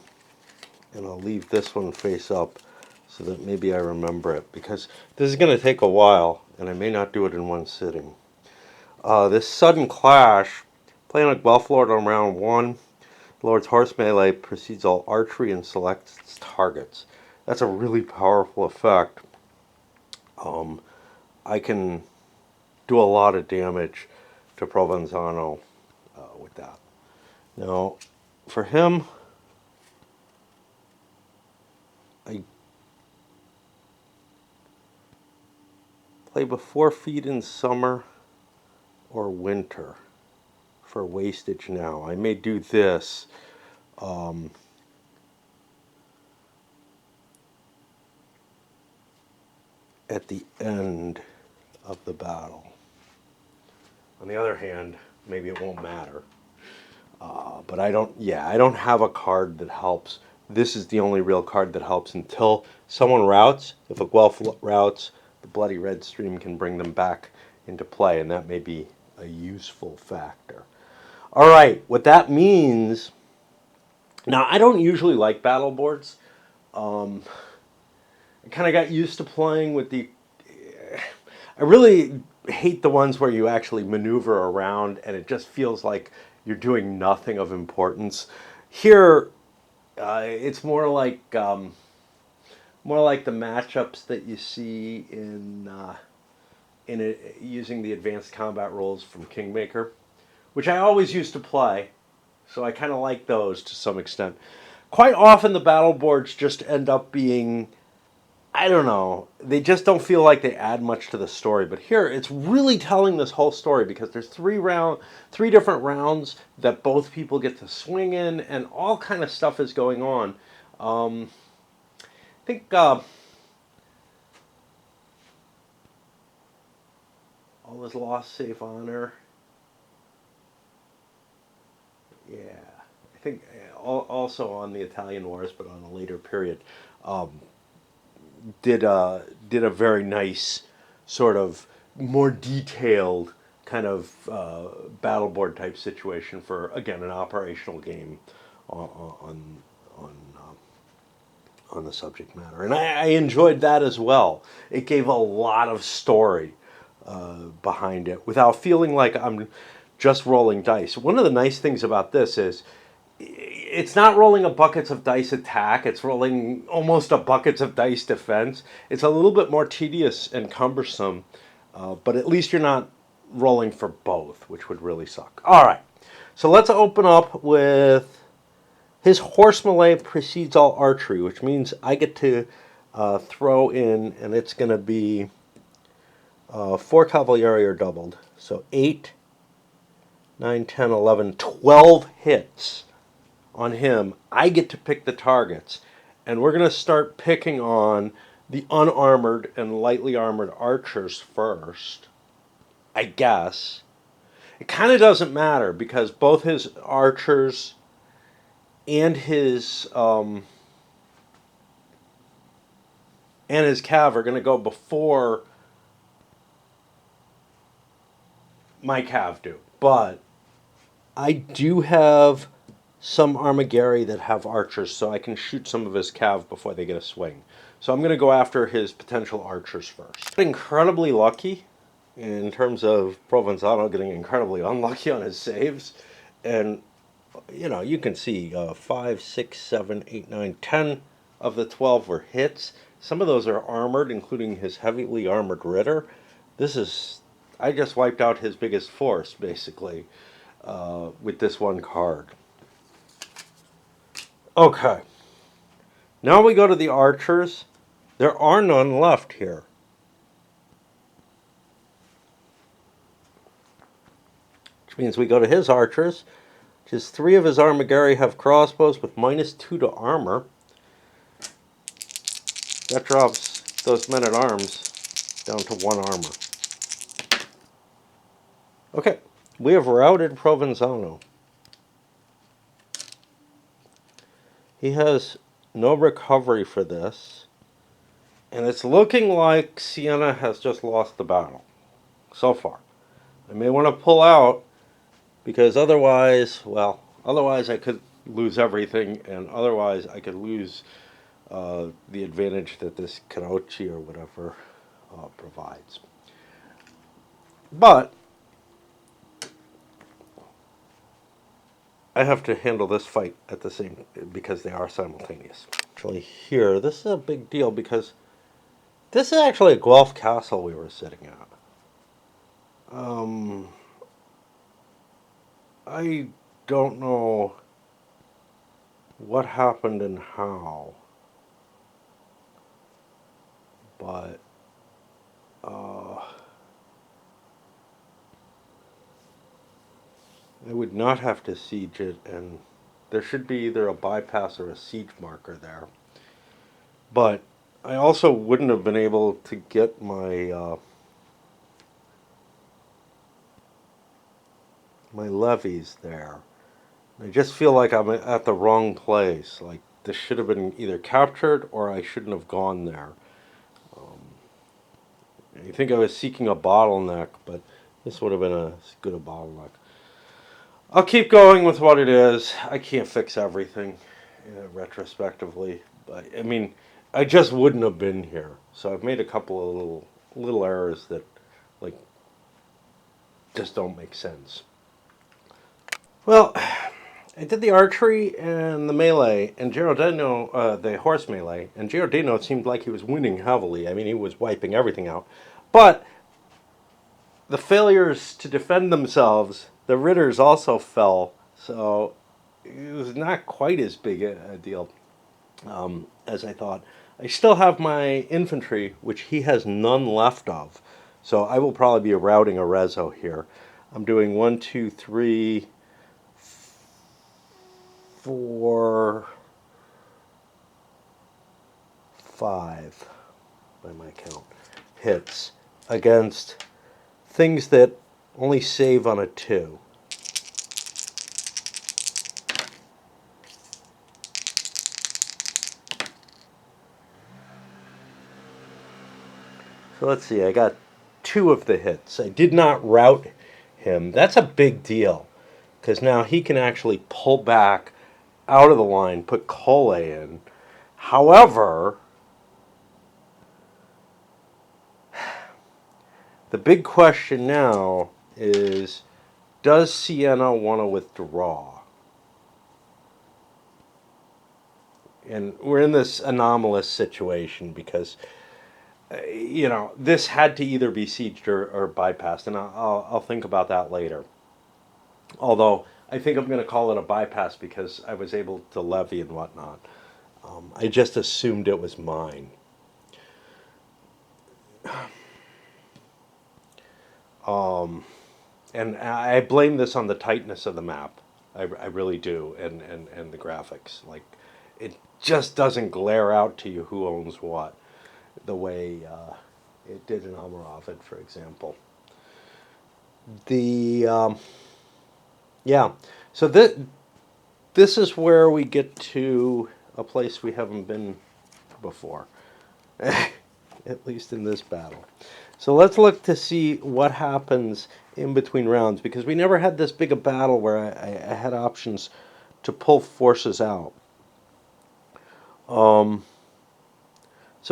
and I'll leave this one face up so that maybe I remember it, because this is gonna take a while, and I may not do it in one sitting. This sudden clash, playing a Guelph Lord on round 1, the Lord's horse melee precedes all archery and selects its targets. That's a really powerful effect. I can do a lot of damage to Provenzano with that. Now, for him, I play before feed in summer or winter for wastage now. I may do this at the end of the battle. On the other hand, maybe it won't matter. But I don't have a card that helps. This is the only real card that helps until someone routs. If a Guelph routs, the Bloody Red Stream can bring them back into play, and that may be a useful factor. All right, what that means... Now, I don't usually like battle boards. I kind of got used to playing with the... I really hate the ones where you actually maneuver around and it just feels like you're doing nothing of importance. Here, it's more like the matchups that you see using the advanced combat rules from Kingmaker, which I always used to play, so I kind of like those to some extent. Quite often the battle boards just end up being, I don't know, they just don't feel like they add much to the story. But here, it's really telling this whole story because there's three different rounds that both people get to swing in, and all kind of stuff is going on. I think all is lost, save honor. Yeah, I think also on the Italian Wars, but on a later period. Did a very nice sort of more detailed kind of battle board type situation for, again, an operational game on on the subject matter, and I enjoyed that as well. It gave a lot of story behind it without feeling like I'm just rolling dice. One of the nice things about this is it's not rolling a buckets of dice attack. It's rolling almost a buckets of dice defense. It's a little bit more tedious and cumbersome, but at least you're not rolling for both, which would really suck. All right, so let's open up with his horse melee precedes all archery, which means I get to throw in, and it's going to be 4 Cavalieri are doubled. So 8, 9, 10, 11, 12 hits on him. I get to pick the targets. And we're going to start picking on the unarmored and lightly armored archers first, I guess. It kind of doesn't matter because both his archers and his cav are going to go before my cav do. But I do have some Armagueri that have archers, so I can shoot some of his cav before they get a swing. So I'm going to go after his potential archers first. Incredibly lucky in terms of Provenzano getting incredibly unlucky on his saves. And, you know, you can see 5, 6, 7, 8, 9, 10 of the 12 were hits. Some of those are armored, including his heavily armored Ritter. I just wiped out his biggest force, basically, with this one card. Okay. Now we go to the archers. There are none left here. Which means we go to his archers. Just 3 of his Armagueri have crossbows with -2 to armor. That drops those men-at-arms down to 1 armor. Okay, we have routed Provenzano. He has no recovery for this. And it's looking like Siena has just lost the battle. So far. I may want to pull out because otherwise I could lose everything, and otherwise I could lose the advantage that this Kanochi or whatever provides. But I have to handle this fight at the same, because they are simultaneous. Actually, here, this is a big deal because this is actually a Guelph castle we were sitting at. I don't know what happened and how, but I would not have to siege it, and there should be either a bypass or a siege marker there. But I also wouldn't have been able to get my my levies there. I just feel like I'm at the wrong place. Like, this should have been either captured or I shouldn't have gone there. You think I was seeking a bottleneck, but this would have been as good a bottleneck. I'll keep going with what it is. I can't fix everything retrospectively, but I mean, I just wouldn't have been here. So I've made a couple of little errors that, like, just don't make sense. Well, I did the archery and the melee, and Giordano, the horse melee, and Giordano seemed like he was winning heavily. I mean, he was wiping everything out. But the failures to defend themselves, the Ritters also fell, so it was not quite as big a deal as I thought. I still have my infantry, which he has none left of, so I will probably be routing Arezzo here. I'm doing 1, 2, 3, 4, 5, by my count, hits against things that only save on a 2. So let's see, I got 2 of the hits. I did not rout him. That's a big deal, because now he can actually pull back out of the line, put Cole in. However, the big question now is, does Siena want to withdraw? And we're in this anomalous situation because, you know, this had to either be sieged or bypassed, and I'll think about that later. Although, I think I'm going to call it a bypass because I was able to levy and whatnot. I just assumed it was mine. And I blame this on the tightness of the map. I really do, and the graphics. Like, it just doesn't glare out to you who owns what, the way it did in Almoravid, for example. The yeah, so this is where we get to a place we haven't been before, at least in this battle. So let's look to see what happens in between rounds, because we never had this big a battle where I had options to pull forces out. So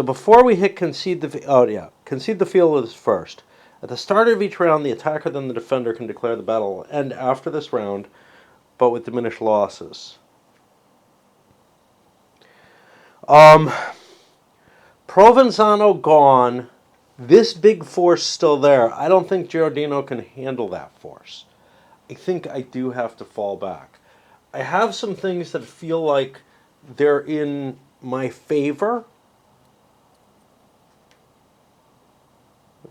before we hit concede the field is first. At the start of each round, the attacker then the defender can declare the battle will end after this round, but with diminished losses. Provenzano gone. This big force still there. I don't think Giordino can handle that force. I think I do have to fall back. I have some things that feel like they're in my favor.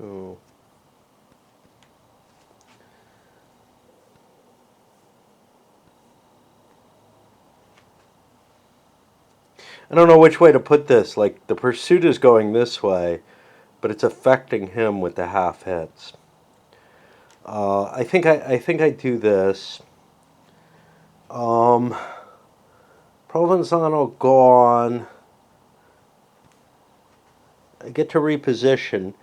Oh. I don't know which way to put this. Like, the pursuit is going this way, but it's affecting him with the half hits. I think I do this. Provenzano gone. I get to reposition.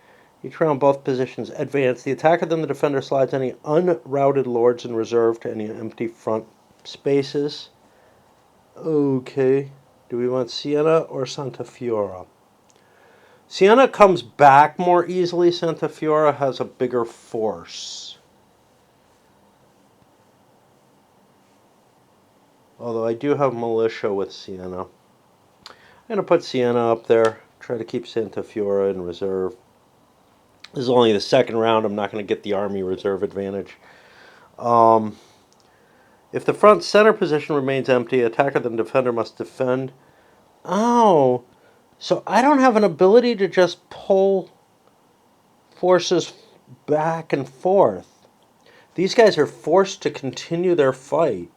Each round, both positions advance. The attacker, then the defender, slides any unrouted lords in reserve to any empty front spaces. Okay. Do we want Siena or Santa Fiora? Siena comes back more easily. Santa Fiora has a bigger force. Although I do have militia with Siena. I'm going to put Siena up there. Try to keep Santa Fiora in reserve. This is only the second round. I'm not going to get the army reserve advantage. If the front center position remains empty, attacker then defender must defend. Oh, so I don't have an ability to just pull forces back and forth. These guys are forced to continue their fight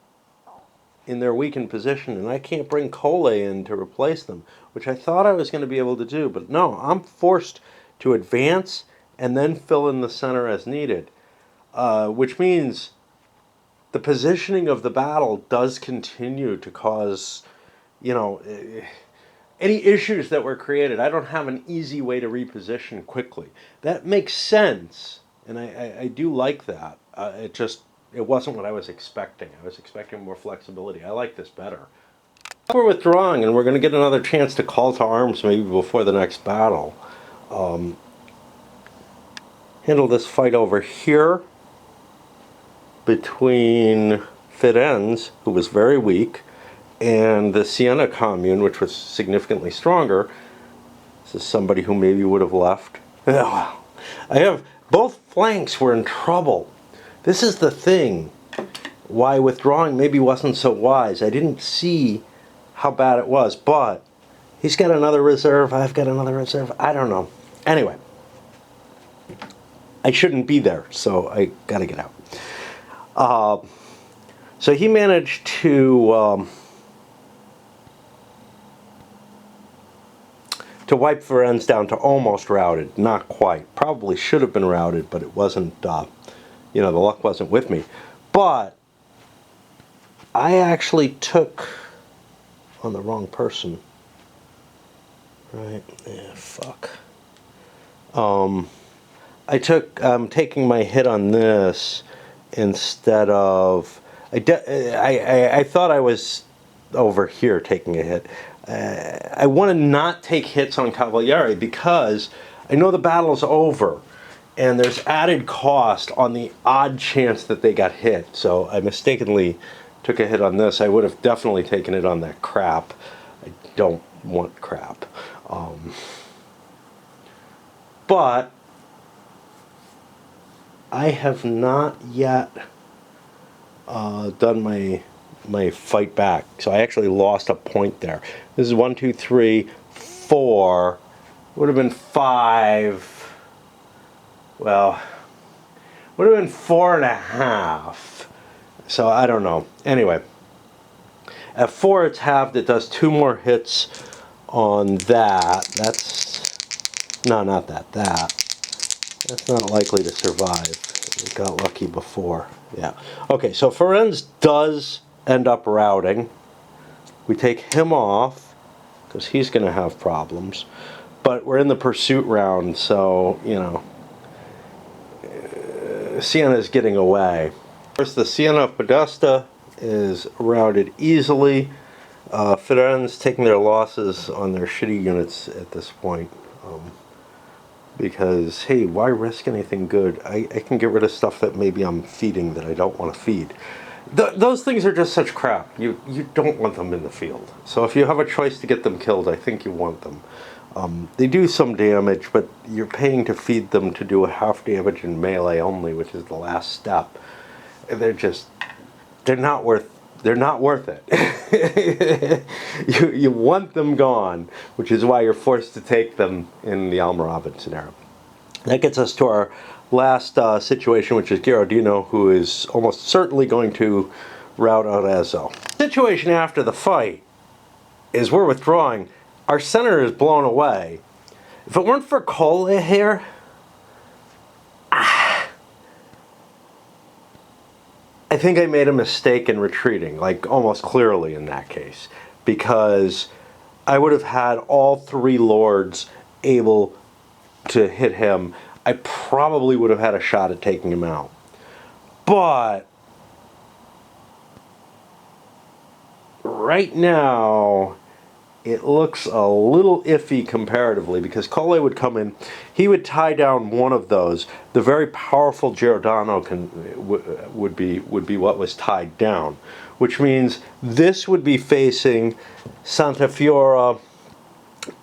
in their weakened position, and I can't bring Cole in to replace them, which I thought I was going to be able to do. But no, I'm forced to advance and then fill in the center as needed, which means the positioning of the battle does continue to cause, any issues that were created. I don't have an easy way to reposition quickly. That makes sense, and I do like that. It wasn't what I was expecting. I was expecting more flexibility. I like this better. We're withdrawing, and we're going to get another chance to call to arms maybe before the next battle. Handle this fight over here between Firenze, who was very weak, and the Siena commune, which was significantly stronger. This is somebody who maybe would have left. Well, both flanks were in trouble. This is the thing why withdrawing maybe wasn't so wise. I didn't see how bad it was, but he's got another reserve, I've got another reserve. I don't know. Anyway, I shouldn't be there, so I gotta get out. So he managed to wipe Firenze down to almost routed. Not quite. Probably should have been routed, but it wasn't, the luck wasn't with me. But I actually took on the wrong person. Right? Yeah, fuck. I'm taking my hit on this instead of... I thought I was over here taking a hit. I want to not take hits on Cavalieri because I know the battle's over and there's added cost on the odd chance that they got hit. So I mistakenly took a hit on this. I would have definitely taken it on that crap. I don't want crap. But I have not yet done my fight back. So I actually lost a point there. This is 1, 2, 3, 4. Would have been 5. Well, would have been 4.5. So I don't know. Anyway, at 4 it's halved. It does 2 more hits on that. That's... No, not that. That. That's not likely to survive. We got lucky before. Yeah. Okay, so Ferenz does end up routing. We take him off, because he's going to have problems. But we're in the pursuit round, so, you know, Siena's getting away. Of course, the Siena of Podesta is routed easily. Ferenz taking their losses on their shitty units at this point. Because, hey, why risk anything good? I can get rid of stuff that maybe I'm feeding that I don't want to feed. Those things are just such crap. You don't want them in the field. So if you have a choice to get them killed, I think you want them. They do some damage, but you're paying to feed them to do a half damage in melee only, which is the last step. They're not worth it. you want them gone, which is why you're forced to take them in the Almoravid scenario. That gets us to our last situation, which is Gherardino, who is almost certainly going to rout Arezzo. The situation after the fight is we're withdrawing. Our center is blown away. If it weren't for Cole here, I think I made a mistake in retreating, like almost clearly in that case, because I would have had all three lords able to hit him. I probably would have had a shot at taking him out. But right now, it looks a little iffy comparatively, because Cole would come in, he would tie down one of those. The very powerful Giordano would be what was tied down, which means this would be facing Santa Fiora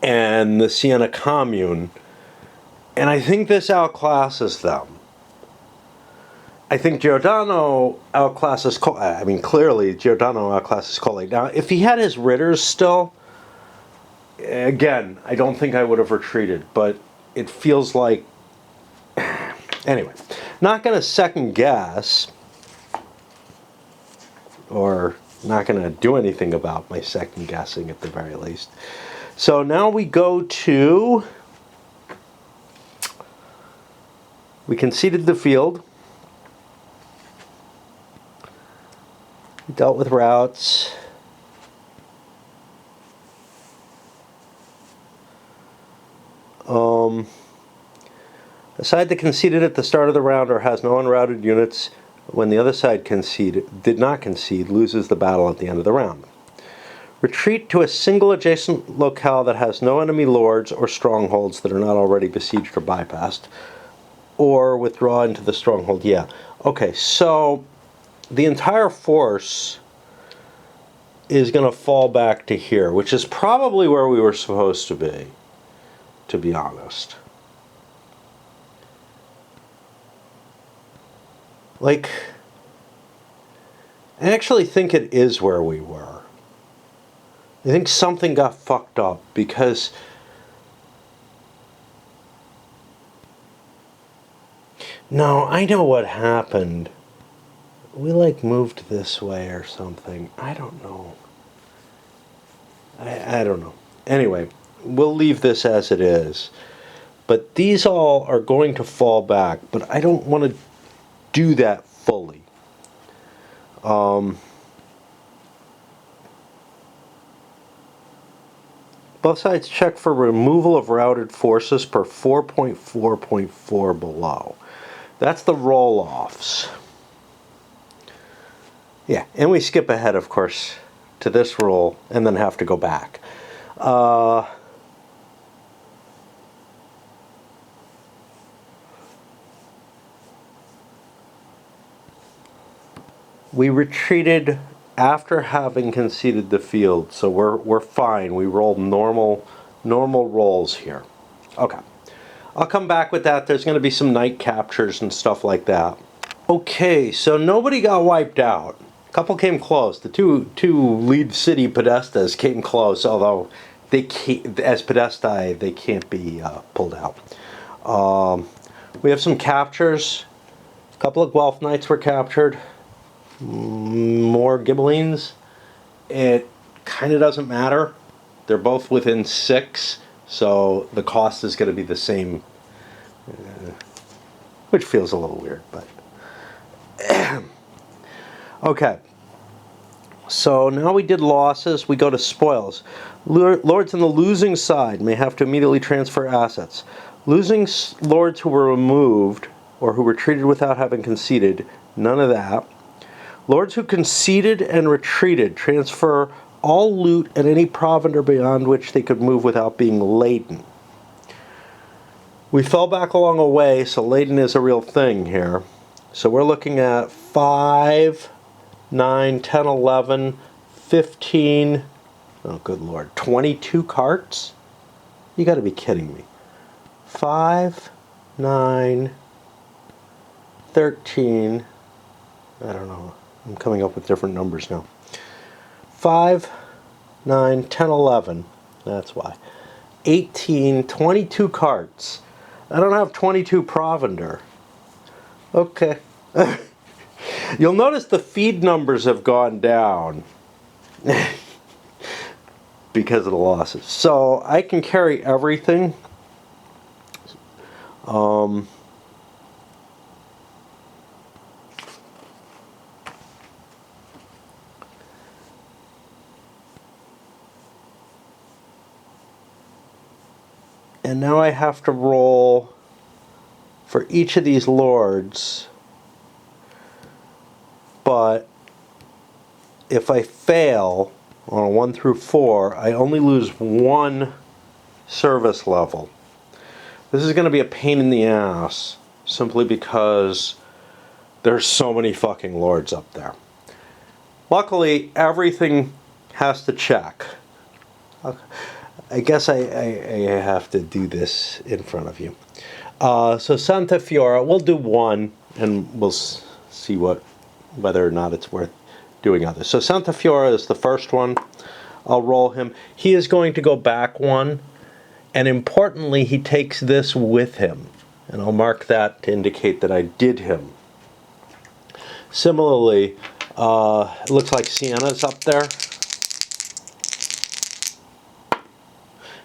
and the Siena Commune, and I think this outclasses them. I think Giordano outclasses Cole. I mean, clearly Giordano outclasses Cole. Now, if he had his Ritters still, again, I don't think I would have retreated, but it feels like... Anyway, not going to second guess, or not going to do anything about my second guessing at the very least. So now we go to... We conceded the field. Dealt with routes. A side that conceded at the start of the round or has no unrouted units when the other side did not concede loses the battle at the end of the round. Retreat to a single adjacent locale that has no enemy lords or strongholds that are not already besieged or bypassed. Or withdraw into the stronghold. Yeah. Okay, so the entire force is going to fall back to here, which is probably where we were supposed to be honest. Like, I actually think it is where we were. I think something got fucked up, because no, I know what happened. We like moved this way or something. I don't know. I don't know. Anyway, we'll leave this as it is. But these all are going to fall back, but I don't want to do that fully. Both sides check for removal of routed forces per 4.4.4 below. That's the roll-offs. Yeah, and we skip ahead, of course, to this roll, and then have to go back. We retreated after having conceded the field, so we're fine. We rolled normal rolls here. Okay. I'll come back with that. There's going to be some night captures and stuff like that. Okay, so nobody got wiped out. A couple came close. The two lead city Podestas came close, although they can't, as Podestae, they can't be pulled out. We have some captures. A couple of Guelph Knights were captured. More Ghibellines. It kind of doesn't matter. They're both within 6, so the cost is going to be the same. which feels a little weird, but okay. So now we did losses, we go to spoils. Lords on the losing side may have to immediately transfer assets. Losing lords who were removed or who were treated without having conceded, none of that. Lords who conceded and retreated transfer all loot and any provender beyond which they could move without being laden. We fell back along a way, so laden is a real thing here. So we're looking at 5, 9, 10, 11, 15, oh good lord, 22 carts? You gotta be kidding me. 5, 9, 13, I don't know, I'm coming up with different numbers now. 5, 9, 10, 11, that's why. 18, 22 carts. I don't have 22 provender. Okay. You'll notice the feed numbers have gone down because of the losses. So I can carry everything. And now I have to roll for each of these lords. But if I fail on a 1 through 4, I only lose 1 service level. This is going to be a pain in the ass simply because there's so many fucking lords up there. Luckily, everything has to check. I guess I have to do this in front of you. So Santa Fiora, we'll do 1 and we'll see whether or not it's worth doing others. So Santa Fiora is the first one. I'll roll him. He is going to go back 1, and importantly, he takes this with him. And I'll mark that to indicate that I did him. Similarly, it looks like Sienna's up there.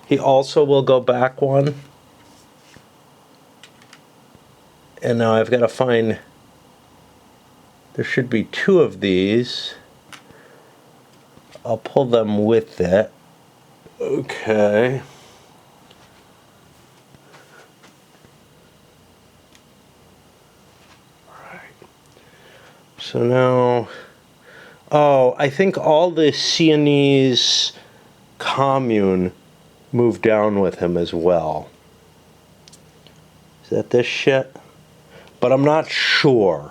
He also will go back 1. And now I've got to find, there should be 2 of these. I'll pull them with it. Okay. Right. So now, oh, I think all the Sienese commune moved down with him as well. Is that this shit? But I'm not sure.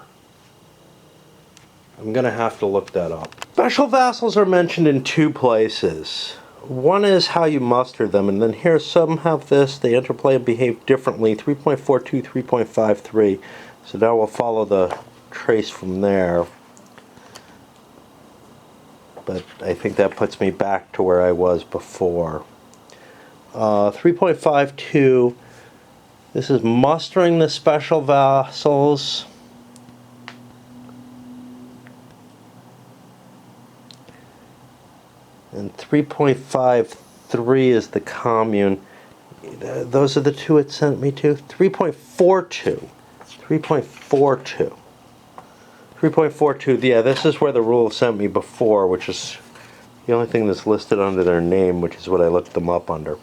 I'm gonna have to look that up. Special vassals are mentioned in 2 places. One is how you muster them, and then here some have this, they interplay and behave differently, 3.42, 3.53. So now we'll follow the trace from there. But I think that puts me back to where I was before. 3.52, this is mustering the special vassals. And 3.53 is the commune. Those are the 2 it sent me to. 3.42. 3.42. 3.42, yeah, this is where the rule sent me before, which is the only thing that's listed under their name, which is what I looked them up under.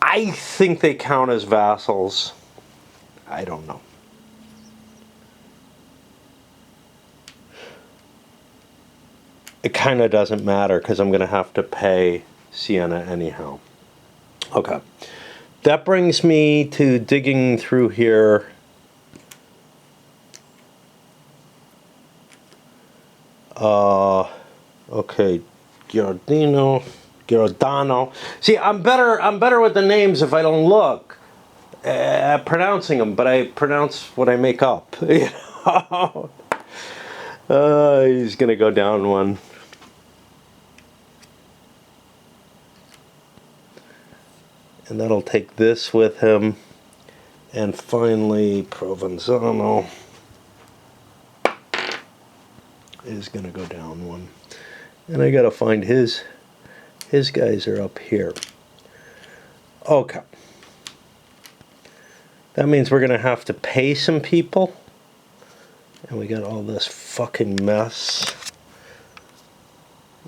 I think they count as vassals. I don't know. It kind of doesn't matter because I'm going to have to pay Sienna anyhow. Okay. That brings me to digging through here. Okay. Giordano. See, I'm better with the names if I don't look at pronouncing them, but I pronounce what I make up. You know? He's gonna go down 1. And that'll take this with him. And finally, Provenzano is gonna go down 1. And I gotta find his guys are up here. Okay. That means we're going to have to pay some people. And we got all this fucking mess.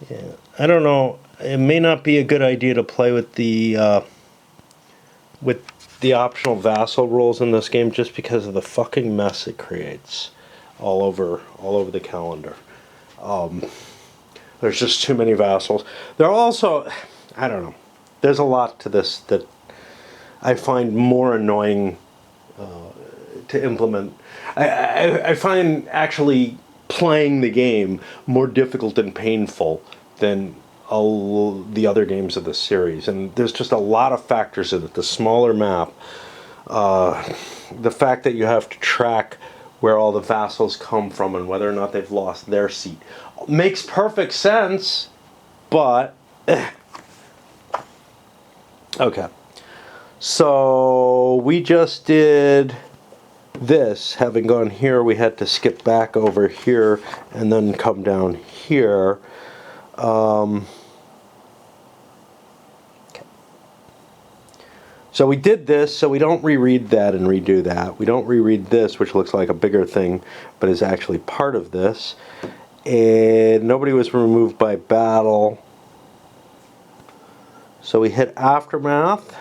Yeah, I don't know. It may not be a good idea to play with the optional vassal rules in this game, just because of the fucking mess it creates all over the calendar. There's just too many vassals. There are also, I don't know. There's a lot to this that I find more annoying to implement. I find actually playing the game more difficult and painful than all the other games of the series. And there's just a lot of factors in it. The smaller map, the fact that you have to track where all the vassals come from and whether or not they've lost their seat makes perfect sense, but okay. So we just did this. Having gone here, we had to skip back over here and then come down here. Okay. So we did this, so we don't reread that and redo that. We don't reread this, which looks like a bigger thing, but is actually part of this. And nobody was removed by battle. So we hit Aftermath.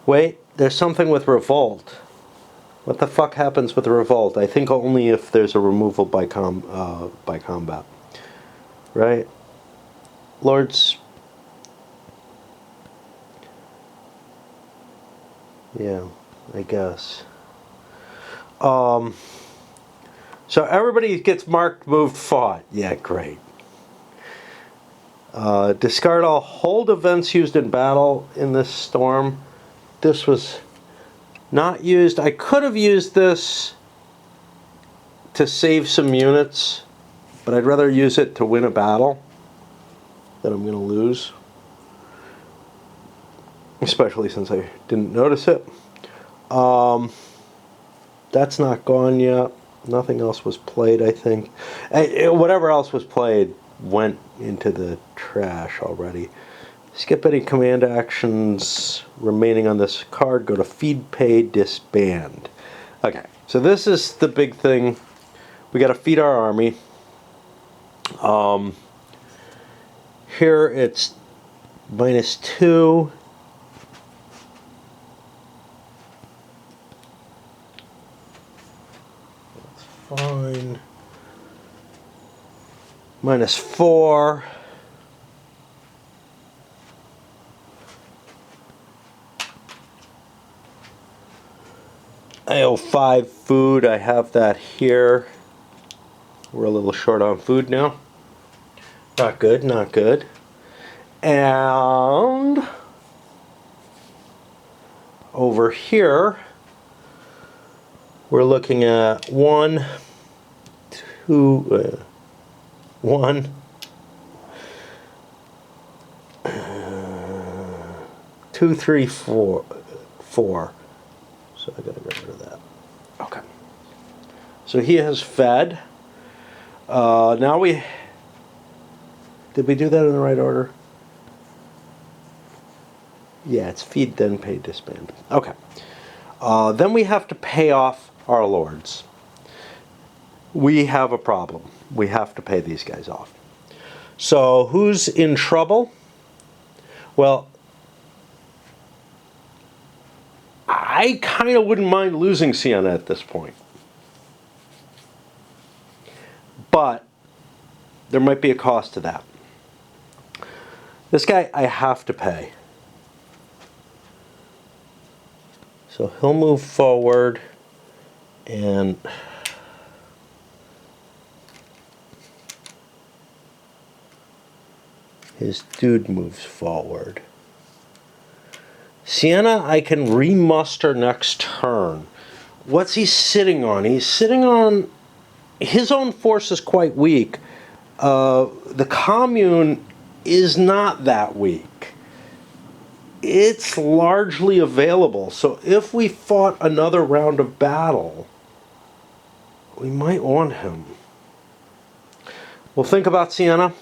Wait, there's something with Revolt. What the fuck happens with Revolt? I think only if there's a removal by combat. Right? Lords. Yeah, I guess. So everybody gets marked, moved, fought. Yeah, great. Discard all hold events used in battle in this storm. This was not used. I could have used this to save some units, but I'd rather use it to win a battle that I'm going to lose. Especially since I didn't notice it. That's not gone yet. Nothing else was played, I think. Whatever else was played went into the trash already. Skip any command actions remaining on this card. Go to feed, pay, disband. Okay, so this is the big thing. We got to feed our army. Here it's -2. That's fine. -4. I owe 5 food. I have that here. We're a little short on food now. Not good, not good. And over here, we're looking at 1, 2, 1, 2, 3, 4, 4. So I gotta get rid of that. Okay. So he has fed. Now did we do that in the right order? Yeah, it's feed, then pay, disband. Okay. Then we have to pay off our lords. We have a problem. We have to pay these guys off. So who's in trouble? Well, I kind of wouldn't mind losing Sienna at this point. But there might be a cost to that. This guy I have to pay. So he'll move forward and his dude moves forward. Sienna I can remuster next turn. What's he sitting on? He's sitting on... His own force is quite weak. The commune is not that weak. It's largely available. So if we fought another round of battle, we might want him. Well, think about Sienna.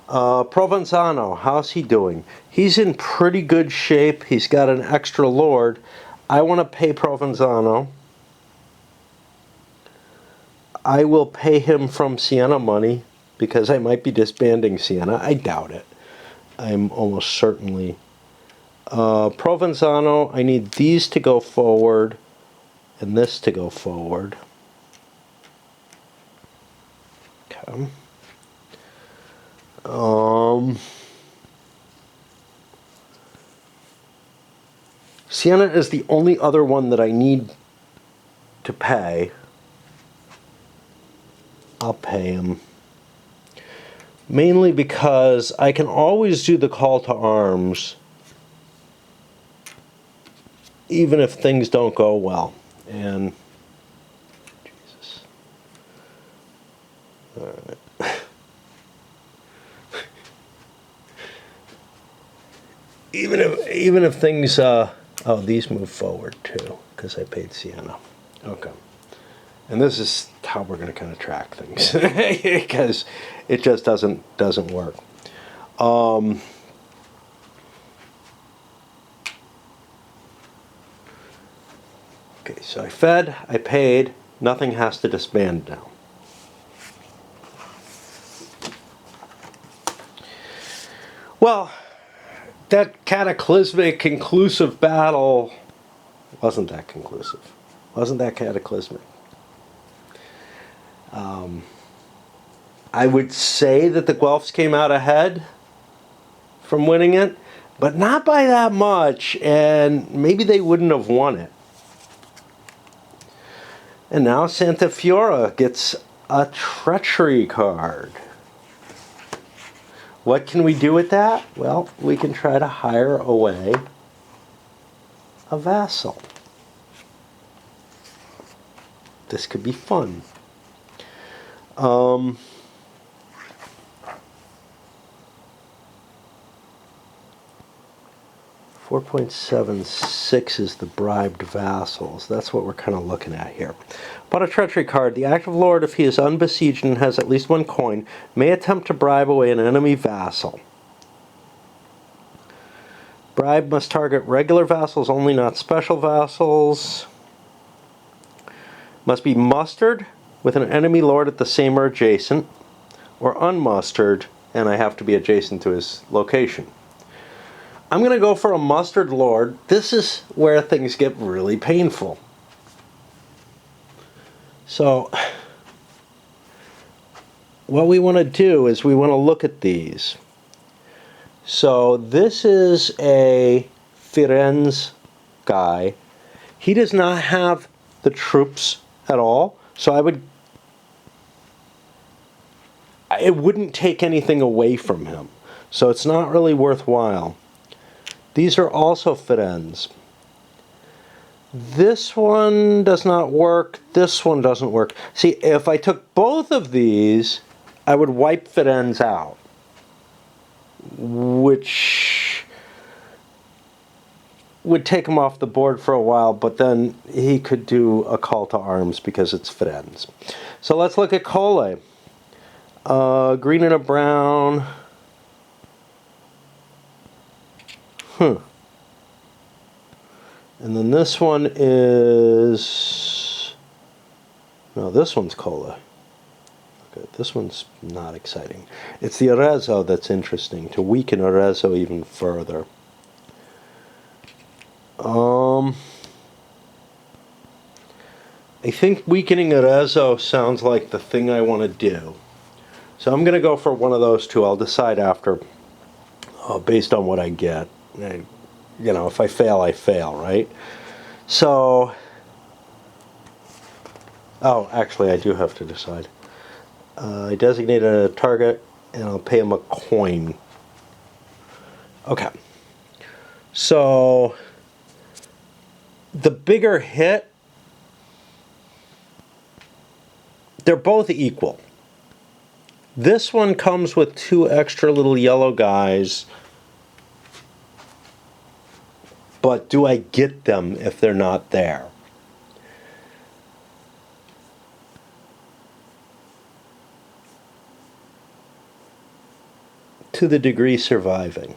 Provenzano, how's he doing? He's in pretty good shape. He's got an extra lord. I want to pay Provenzano. I will pay him from Siena money because I might be disbanding Siena. I doubt it. I'm almost certainly. Provenzano, I need these to go forward and this to go forward. Okay. Siena is the only other one that I need to pay. I'll pay him. Mainly because I can always do the call to arms even if things don't go well. And Jesus. All right. even if things oh, these move forward too because I paid Siena. Okay. And this is how we're going to kind of track things because it just doesn't work. Okay, so I fed, I paid, nothing has to disband now. Well, that cataclysmic conclusive battle wasn't that conclusive. Wasn't that cataclysmic. I would say that the Guelphs came out ahead from winning it, but not by that much, and maybe they wouldn't have won it. And now Santa Fiora gets a treachery card. What can we do with that? Well, we can try to hire away a vassal. This could be fun. 4.76 is the bribed vassals. That's what we're kind of looking at here. Upon a treachery card, the active lord, if he is unbesieged and has at least one coin, may attempt to bribe away an enemy vassal. Bribe must target regular vassals only, not special vassals. Must be mustered with an enemy lord at the same or adjacent, or unmustered, and I have to be adjacent to his location. I'm going to go for a mustered lord. This is where things get really painful. So, what we want to do is we want to look at these. So, this is a Firenze guy. He does not have the troops at all, so it wouldn't take anything away from him. So it's not really worthwhile. These are also Firenze. This one does not work. This one doesn't work. See, if I took both of these, I would wipe Firenze out, which would take him off the board for a while, but then he could do a call to arms because it's Firenze. So let's look at Colle. Green and a brown. And then this one is... No, this one's Colle. Okay, this one's not exciting. It's the Arezzo that's interesting, to weaken Arezzo even further. I think weakening Arezzo sounds like the thing I want to do. So I'm going to go for one of those two. I'll decide after, based on what I get. You know, if I fail, I fail, right? So, oh, actually, I do have to decide. I designate a target, and I'll pay him a coin. Okay. So, the bigger hit, they're both equal. This one comes with 2 extra little yellow guys. But do I get them if they're not there? to the degree surviving.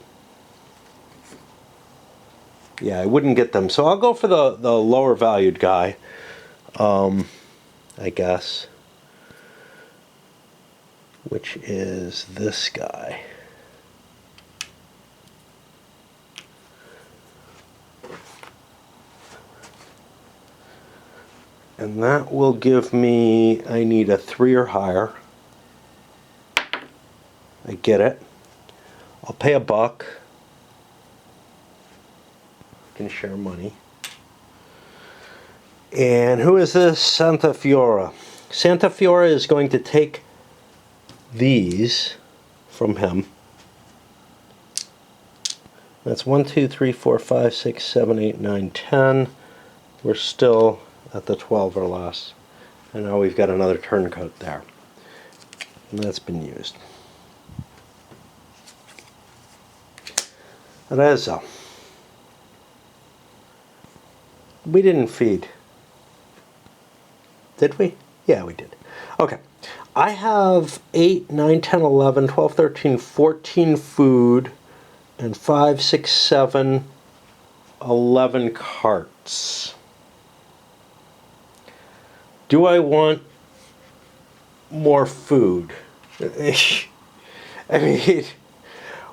Yeah, I wouldn't get them. So I'll go for the lower valued guy, I guess, which is this guy. And that will give me, I need a 3 or higher. I get it. I'll pay $1. Can share money. And who is this? Santa Fiora. Santa Fiora is going to take these from him. That's 1, 2, 3, 4, 5, 6, 7, 8, 9, 10. We're still at the 12 or less. And now we've got another turncoat there. And that's been used. Rezzo. We didn't feed. Did we? Yeah, we did. Okay. I have 8, 9, 10, 11, 12, 13, 14 food, and 5, 6, 7, 11 carts. Do I want more food? I mean,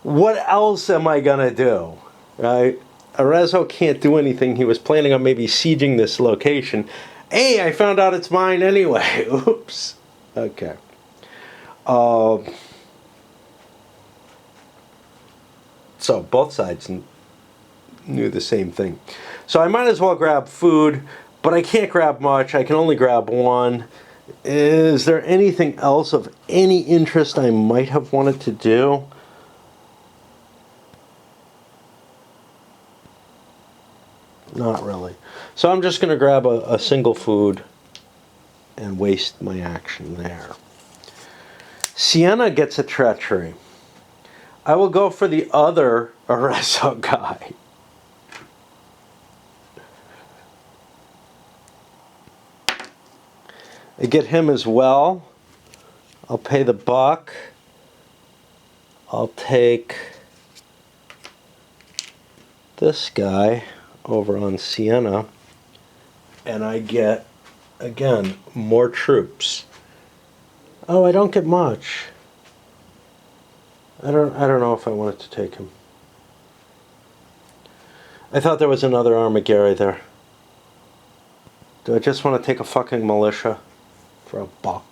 what else am I going to do? Right? Arezzo can't do anything. He was planning on maybe sieging this location. Hey, I found out it's mine anyway. Oops. Okay. So both sides knew the same thing. So I might as well grab food, but I can't grab much. I can only grab one. Is there anything else of any interest I might have wanted to do? Not really. So I'm just going to grab a single food and waste my action there. Sienna gets a treachery. I will go for the other Arezzo guy. I get him as well. I'll pay the $1. I'll take this guy over on Sienna, and I get, again, more troops. Oh, I don't get much. I don't know if I wanted to take him. I thought there was another Armaguerre there. Do I just want to take a fucking militia for $1?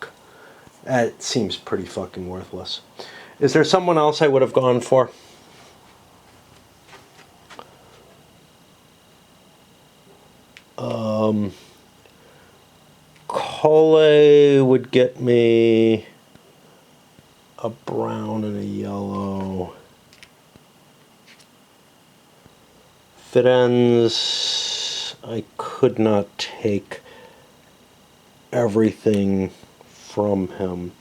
That seems pretty fucking worthless. Is there someone else I would have gone for? Cole would get me a brown and a yellow. Firenze, I could not take everything from him.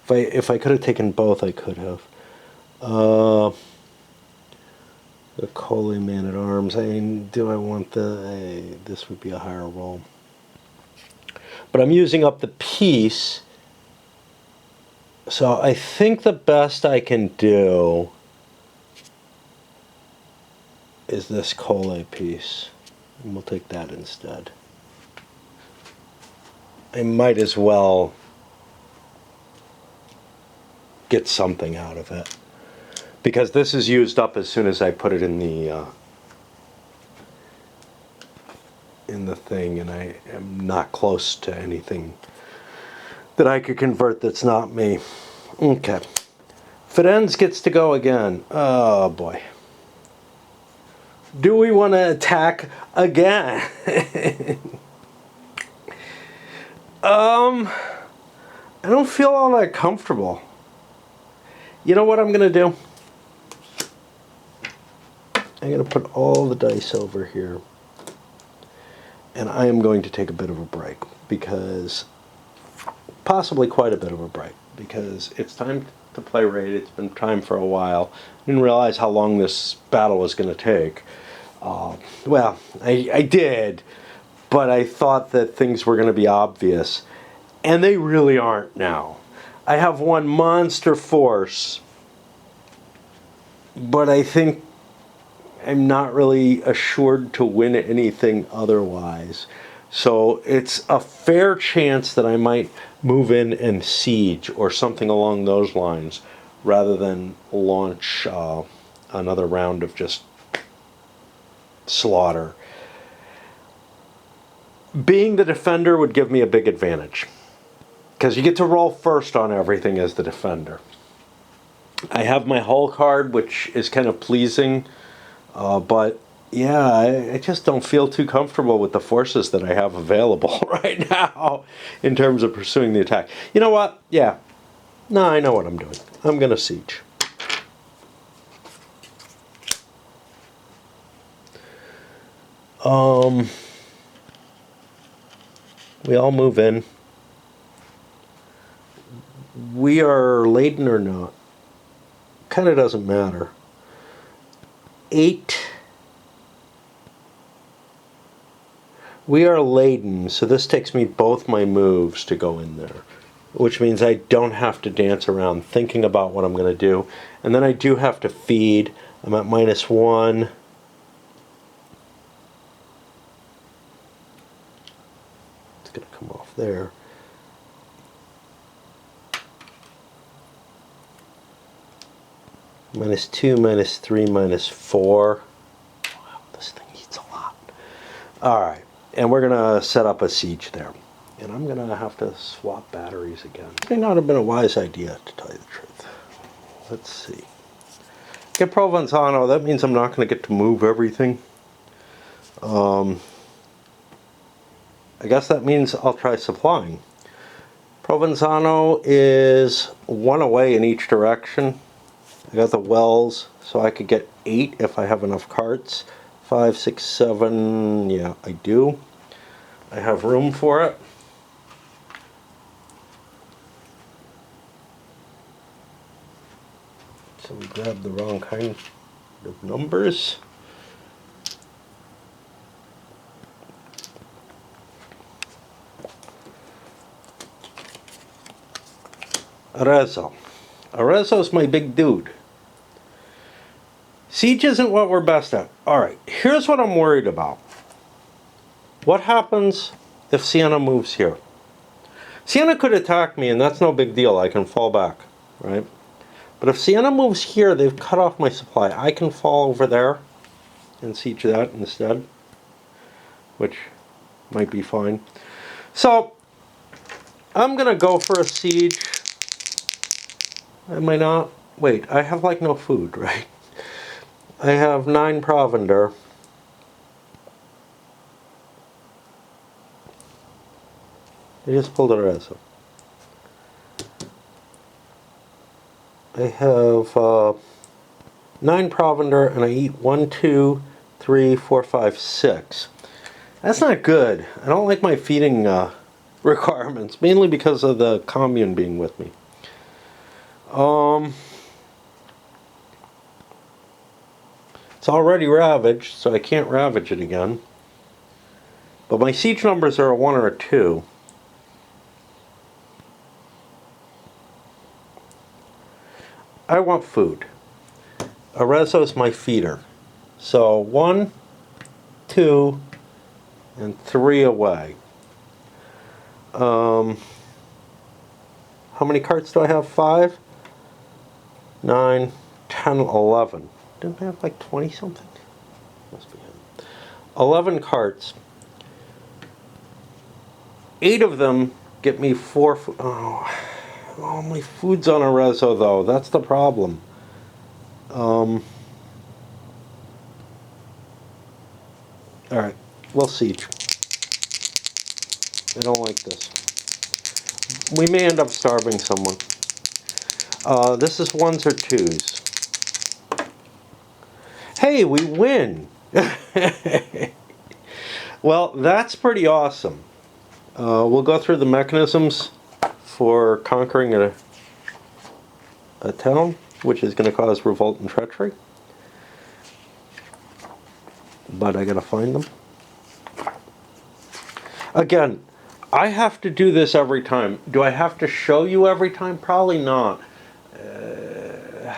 If I could have taken both, I could have. The Cole Man-at-Arms. I mean, do I want this would be a higher roll. But I'm using up the piece. So I think the best I can do is this Cole piece. And we'll take that instead. I might as well get something out of it, because this is used up as soon as I put it in the thing, and I am not close to anything that I could convert that's not me. Okay. Firenze gets to go again. Oh boy. Do we want to attack again? I don't feel all that comfortable. You know what I'm going to do? I'm going to put all the dice over here. And I am going to take a bit of a break. Because, possibly quite a bit of a break. Because it's time to play raid. It's been time for a while. I didn't realize how long this battle was going to take. Well, I did. But I thought that things were going to be obvious. And they really aren't now. I have one monster force but I think I'm not really assured to win anything otherwise. So it's a fair chance that I might move in and siege or something along those lines rather than launch another round of just slaughter. Being the defender would give me a big advantage because you get to roll first on everything as the defender. I have my hull card, which is kind of pleasing, but yeah, I just don't feel too comfortable with the forces that I have available right now in terms of pursuing the attack. You know what? Yeah. No, I know what I'm doing. I'm going to siege. We all move in. We are laden or not. Kind of doesn't matter. 8. We are laden, so this takes me both my moves to go in there, which means I don't have to dance around thinking about what I'm going to do. And then I do have to feed. I'm at -1. It's going to come off there. -2, -3, -4. Wow, this thing eats a lot. Alright, and we're going to set up a siege there. And I'm going to have to swap batteries again. May not have been a wise idea, to tell you the truth. Let's see. Get Provenzano, that means I'm not going to get to move everything. I guess that means I'll try supplying. Provenzano is 1 away in each direction. I got the wells, so I could get 8 if I have enough carts. 5, 6, 7, yeah, I do. I have room for it. So we grabbed the wrong kind of numbers. Arezzo. Arezzo's my big dude. Siege isn't what we're best at. Alright, here's what I'm worried about. What happens if Siena moves here? Siena could attack me, and that's no big deal. I can fall back, right? But if Siena moves here, they've cut off my supply. I can fall over there and siege that instead, which might be fine. So, I'm going to go for a siege. Am I not? Wait, I have like no food, right? I have 9 provender. I just pulled it as I have 9 provender and I eat 1, 2, 3, 4, 5, 6. That's not good. I don't like my feeding requirements, mainly because of the commune being with me. It's already ravaged, so I can't ravage it again. But my siege numbers are a 1 or a 2. I want food. Arezzo's my feeder. So 1, 2, and 3 away. How many carts do I have? 5, 9, 10, 11. Didn't I have like 20 something? Must be him. 11 carts. 8 of them get me 4 food. Oh, my food's on Arezzo though. That's the problem. Alright, we'll siege. I don't like this. We may end up starving someone. This is 1s or 2s. Hey, we win! Well, that's pretty awesome. We'll go through the mechanisms for conquering a town, which is going to cause revolt and treachery. But I gotta find them. Again, I have to do this every time. Do I have to show you every time? Probably not.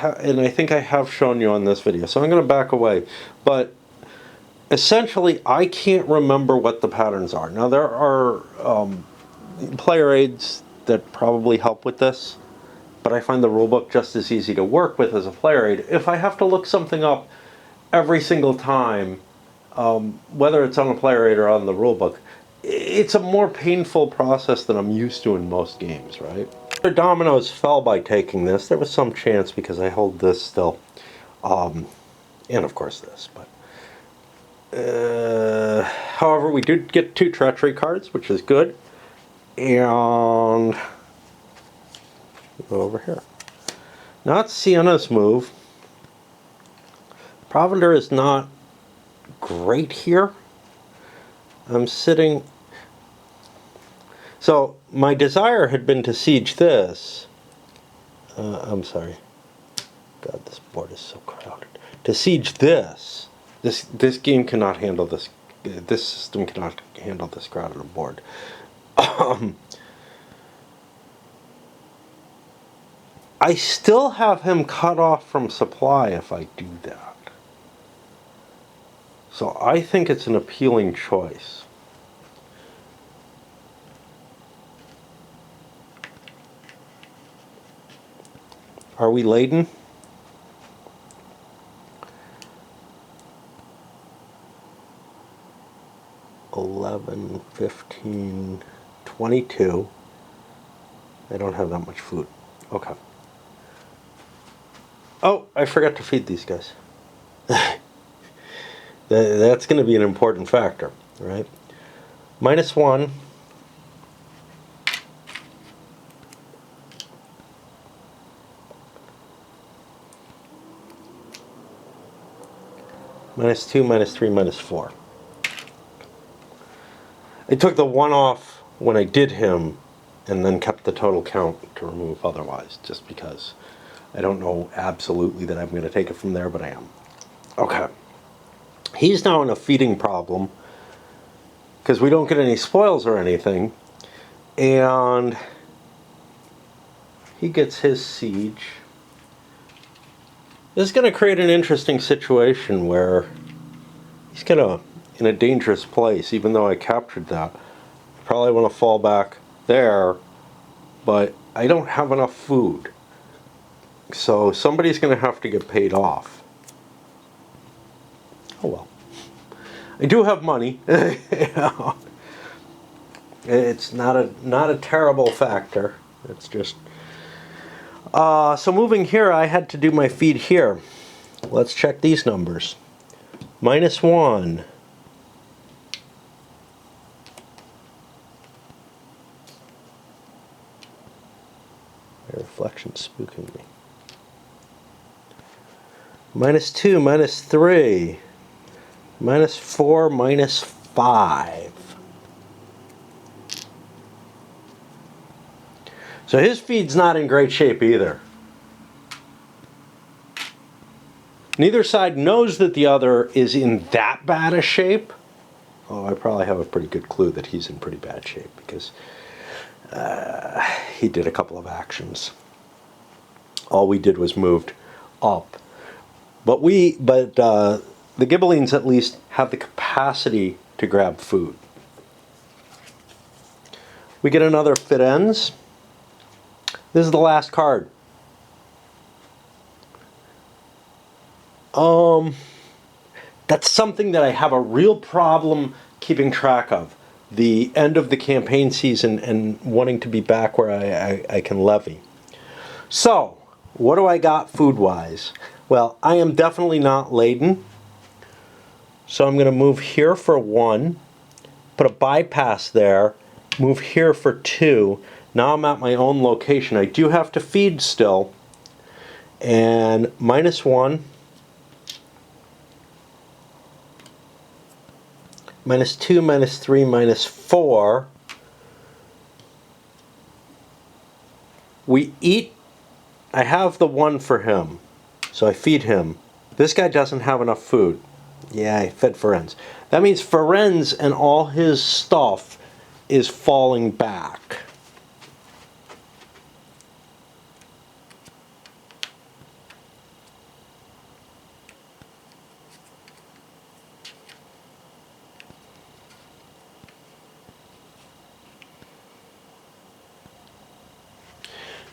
and I think I have shown you on this video, so I'm going to back away. But essentially, I can't remember what the patterns are. Now, there are player aids that probably help with this, but I find the rulebook just as easy to work with as a player aid. If I have to look something up every single time, whether it's on a player aid or on the rulebook, it's a more painful process than I'm used to in most games, right? The dominoes fell by taking this. There was some chance because I hold this still. And of course this, but however, we did get 2 treachery cards, which is good. And go over here. Not Sienna's move. Provender is not great here. I'm sitting. So my desire had been to siege this. I'm sorry. God, this board is so crowded. To siege this. This game cannot handle this. This system cannot handle this crowded board. I still have him cut off from supply if I do that. So I think it's an appealing choice. Are we laden? $11, $15, $22. I don't have that much food. Okay. Oh, I forgot to feed these guys. That's going to be an important factor, right? -1. -2, -3, -4. I took the 1 off when I did him and then kept the total count to remove otherwise, just because I don't know absolutely that I'm going to take it from there, but I am. Okay. He's now in a feeding problem because we don't get any spoils or anything, and he gets his siege. This is going to create an interesting situation where he's in a dangerous place, even though I captured that. I probably want to fall back there, but I don't have enough food. So somebody's going to have to get paid off. Oh well. I do have money. It's not a terrible factor. It's just so moving here, I had to do my feed here. Let's check these numbers. -1. My reflection's spooking me. -2, -3, -4, -5. So his feed's not in great shape either. Neither side knows that the other is in that bad a shape. Oh, I probably have a pretty good clue that he's in pretty bad shape because he did a couple of actions. All we did was moved up. But the Ghibellines at least have the capacity to grab food. We get another Firenze. This is the last card. That's something that I have a real problem keeping track of. The end of the campaign season and wanting to be back where I can levy. So, what do I got food-wise? Well, I am definitely not laden. So I'm going to move here for 1, put a bypass there, move here for 2. Now I'm at my own location. I do have to feed still. And -1, -2, -3, -4. We eat. I have the 1 for him, so I feed him. This guy doesn't have enough food. Yeah, I fed Firenze. That means Firenze and all his stuff is falling back.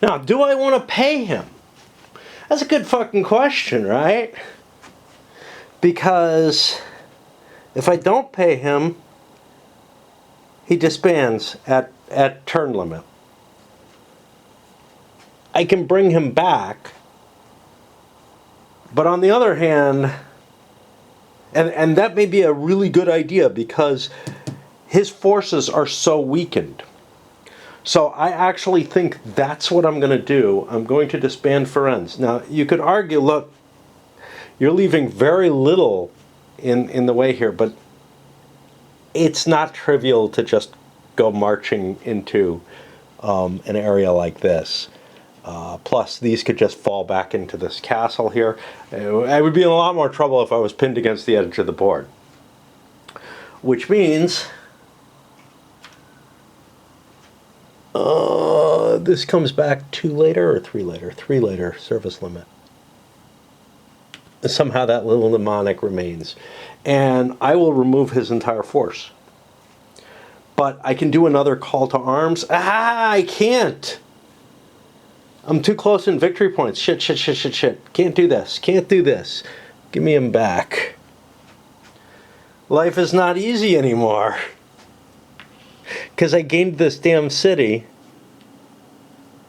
Now, do I want to pay him? That's a good fucking question, right? Because if I don't pay him, he disbands at turn limit. I can bring him back, but on the other hand, and that may be a really good idea because his forces are so weakened. So I actually think that's what I'm going to do. I'm going to disband Firenze. Now, you could argue, look, you're leaving very little in the way here, but it's not trivial to just go marching into an area like this. Plus, these could just fall back into this castle here. I would be in a lot more trouble if I was pinned against the edge of the board. Which means this comes back 2 later or 3 later? 3 later, service limit. Somehow that little mnemonic remains. And I will remove his entire force. But I can do another call to arms. I can't! I'm too close in victory points. Shit. Can't do this. Can't do this. Give me him back. Life is not easy anymore. Because I gained this damn city.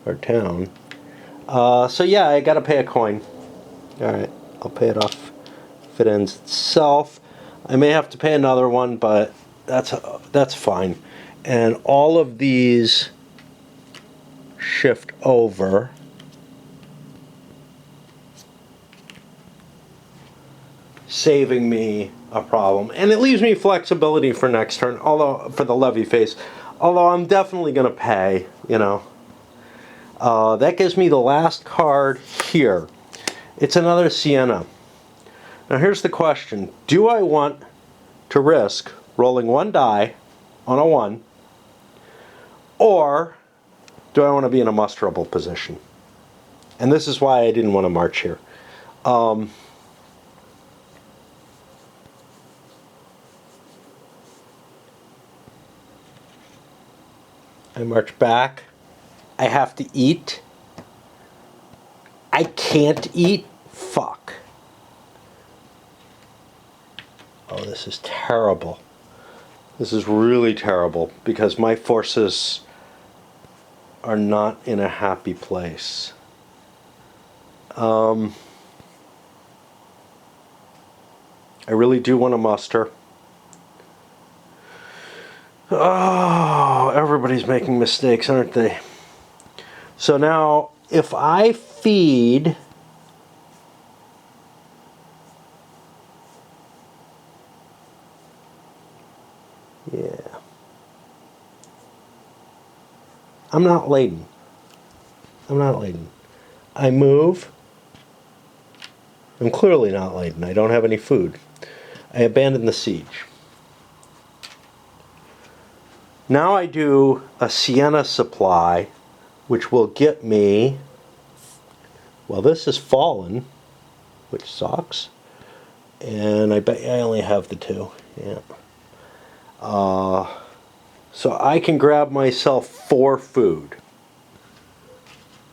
Or town. So yeah, I gotta pay a coin. Alright, I'll pay it off if it ends itself. I may have to pay another one, but that's fine. And all of these shift over. Saving me a problem. And it leaves me flexibility for next turn, although for the levy phase. Although I'm definitely going to pay, you know. That gives me the last card here. It's another Siena. Now here's the question. Do I want to risk rolling 1 die on a 1? Or do I want to be in a musterable position? And this is why I didn't want to march here. I march back. I have to eat. I can't eat. Fuck. Oh, this is terrible. This is really terrible because my forces are not in a happy place. I really do want to muster. Oh, everybody's making mistakes, aren't they? So now, if I feed I'm not laden. I move. I'm clearly not laden. I don't have any food. I abandon the siege. Now I do a Siena supply, which will get me, well, this is fallen, which sucks. And I bet I only have the 2. Yeah. So I can grab myself 4 food.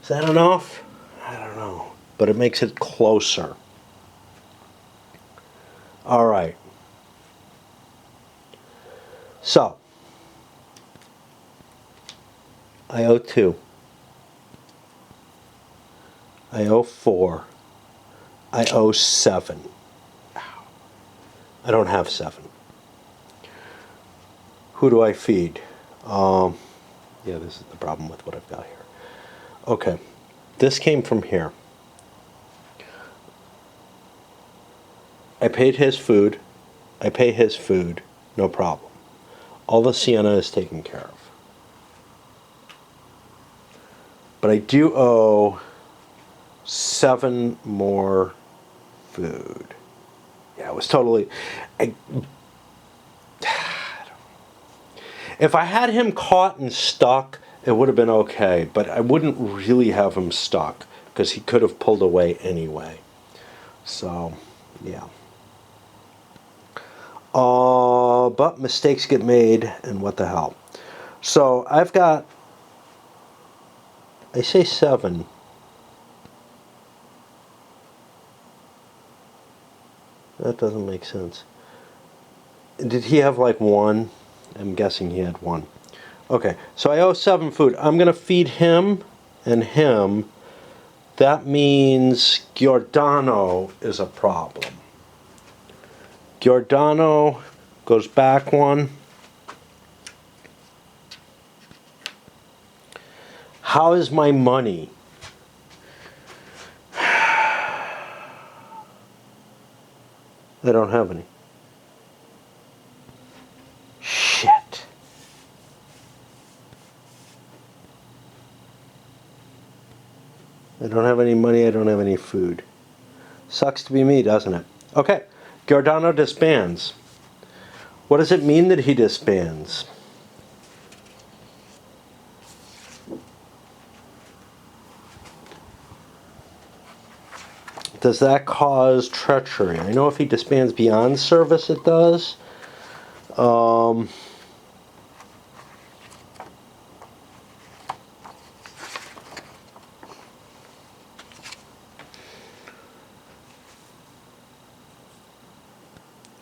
Is that enough? I don't know. But it makes it closer. Alright. So. I owe 2. I owe 4. I owe 7. I don't have 7. Who do I feed? Yeah, this is the problem with what I've got here. Okay, this came from here. I paid his food. I pay his food. No problem. All the Siena is taken care of. But I do owe 7 more food. Yeah, it was totally... If I had him caught and stuck, it would have been okay, but I wouldn't really have him stuck because he could have pulled away anyway. So, yeah. But mistakes get made, and what the hell. So, I've got I say 7. That doesn't make sense. Did he have like 1? I'm guessing he had 1. Okay, so I owe 7 food. I'm going to feed him and him. That means Giordano is a problem. Giordano goes back 1. How is my money? I don't have any. Shit. I don't have any money, I don't have any food. Sucks to be me, doesn't it? Okay, Giordano disbands. What does it mean that he disbands? Does that cause treachery? I know if he disbands beyond service, it does.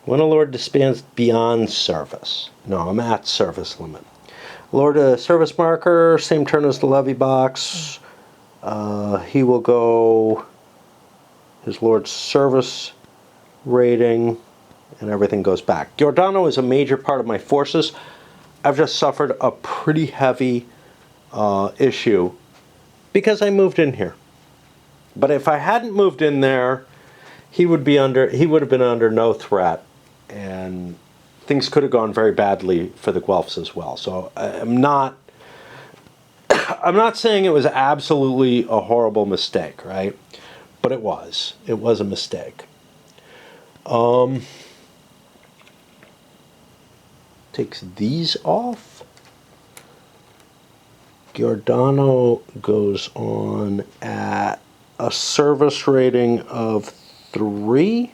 When a lord disbands beyond service. No, I'm at service limit. Lord service marker, same turn as the levy box. He will go his lord's service rating, and everything goes back. Giordano is a major part of my forces. I've just suffered a pretty heavy issue because I moved in here. But if I hadn't moved in there, he would have been under no threat, and things could have gone very badly for the Guelphs as well. So I'm not saying it was absolutely a horrible mistake, right? But it was a mistake. Takes these off. Giordano goes on at a service rating of 3.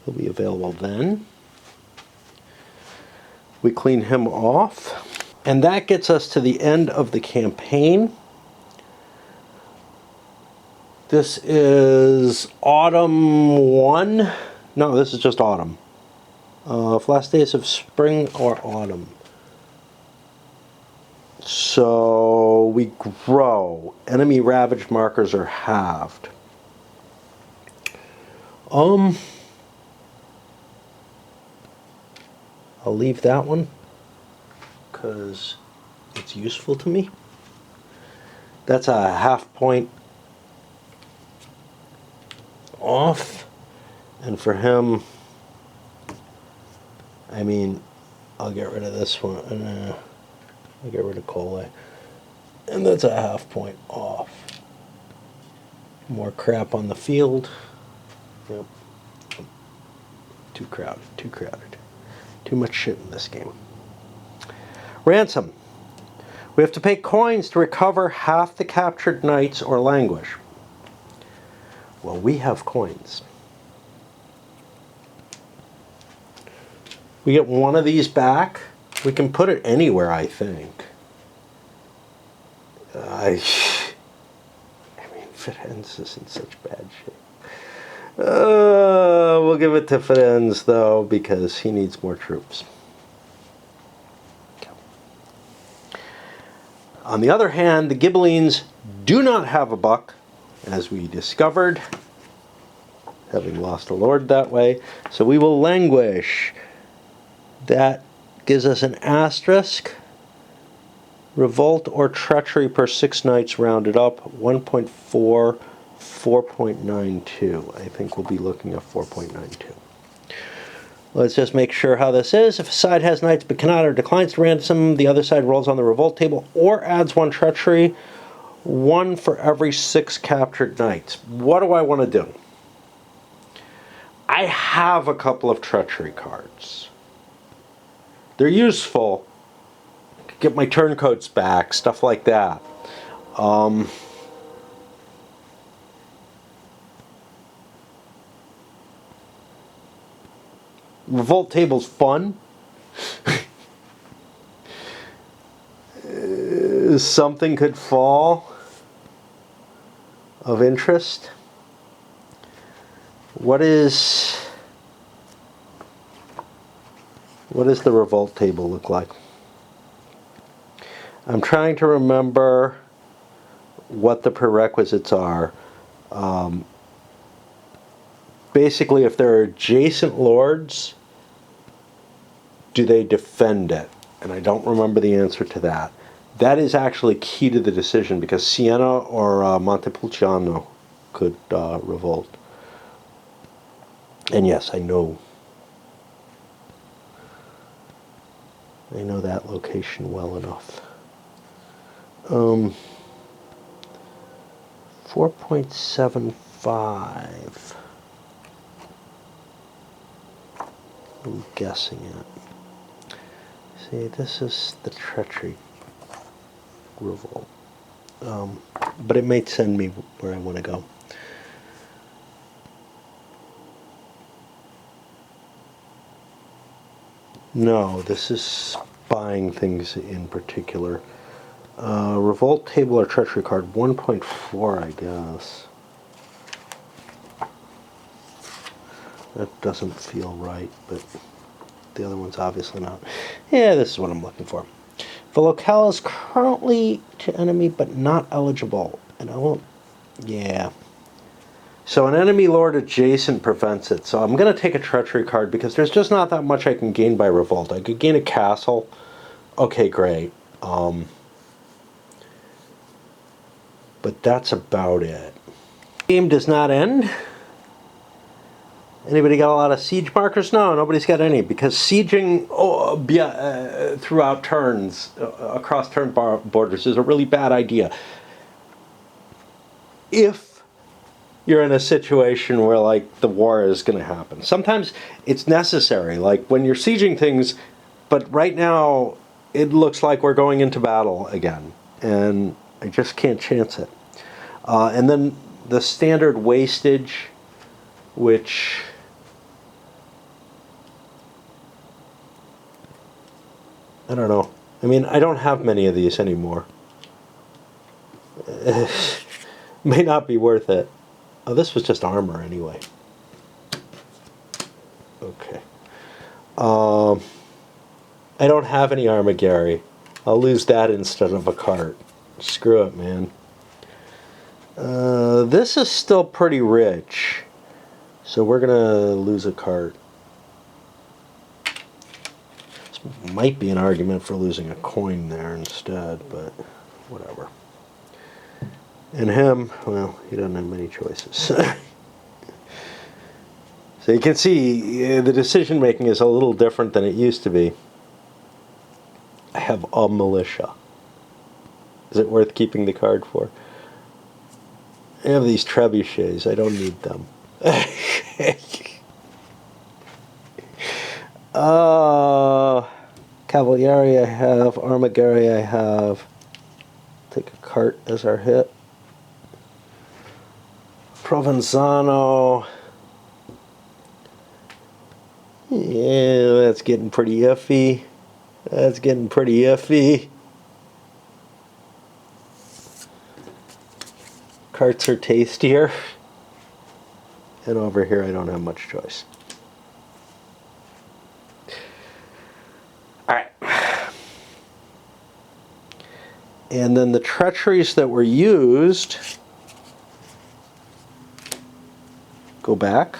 He'll be available then. We clean him off. And that gets us to the end of the campaign. This is autumn 1. No, this is just autumn. Last days of spring or autumn. So we grow. Enemy ravaged markers are halved. I'll leave that one because it's useful to me. That's a half point off, and for him, I mean, I'll get rid of this one, and I'll get rid of Cole, and that's a half point off. More crap on the field. Yep. Too crowded, too crowded. Too much shit in this game. Ransom. We have to pay coins to recover half the captured knights or languish. Well, we have coins. We get one of these back. We can put it anywhere, I think. I mean, Firenze is in such bad shape. We'll give it to Firenze, though, because he needs more troops. On the other hand, the Ghibellines do not have a buck, as we discovered, having lost a lord that way. So we will languish. That gives us an asterisk. Revolt or treachery per 6 knights rounded up. 1.4, 4.92. I think we'll be looking at 4.92. Let's just make sure how this is. If a side has knights but cannot or declines to ransom, the other side rolls on the revolt table or adds 1 treachery. 1 for every 6 captured knights. What do I want to do? I have a couple of treachery cards. They're useful. I could get my turncoats back, stuff like that. Revolt table's fun. something could fall of interest. What does the revolt table look like? I'm trying to remember what the prerequisites are. Basically, if there are adjacent lords, do they defend it? And I don't remember the answer to that. That is actually key to the decision, because Siena or Montepulciano could revolt. And yes, I know that location well enough. 4.75. I'm guessing it. See, this is the treachery revolt. But it may send me where I want to go. No, this is buying things in particular. Revolt table or treachery card, 1.4, I guess. That doesn't feel right, but the other one's obviously not. Yeah, this is what I'm looking for. The locale is currently to enemy, but not eligible. And I won't... Yeah. So an enemy lord adjacent prevents it. So I'm going to take a treachery card, because there's just not that much I can gain by revolt. I could gain a castle. Okay, great. But that's about it. Game does not end. Anybody got a lot of siege markers? No, nobody's got any, because sieging throughout turns, across turn borders, is a really bad idea. If you're in a situation where, like, the war is going to happen. Sometimes it's necessary, like when you're sieging things, but right now it looks like we're going into battle again, and I just can't chance it. And then the standard wastage, which... I don't know. I mean, I don't have many of these anymore. May not be worth it. Oh, this was just armor anyway. Okay. I don't have any Armagari. I'll lose that instead of a cart. Screw it, man. This is still pretty rich, so we're gonna lose a cart. This might be an argument for losing a coin there instead, but whatever. And him, well, he doesn't have many choices. So you can see the decision making is a little different than it used to be. I have a militia. Is it worth keeping the card for? I have these trebuchets. I don't need them. Cavalieri I have. Armagari I have. Take a cart as our hit. Provenzano. Yeah, that's getting pretty iffy. That's getting pretty iffy. Carts are tastier. And over here I don't have much choice. Alright. And then the treacheries that were used, go back.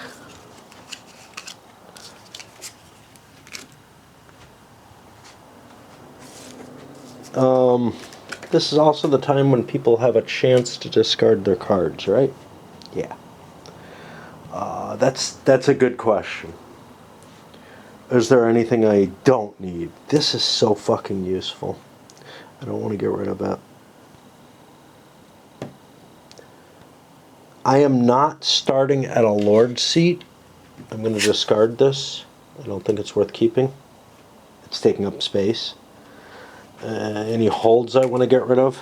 This is also the time when people have a chance to discard their cards, right? Yeah. That's a good question. Is there anything I don't need? This is so fucking useful. I don't want to get rid of that. I am not starting at a lord seat. I'm going to discard this. I don't think it's worth keeping. It's taking up space. Any holds I want to get rid of?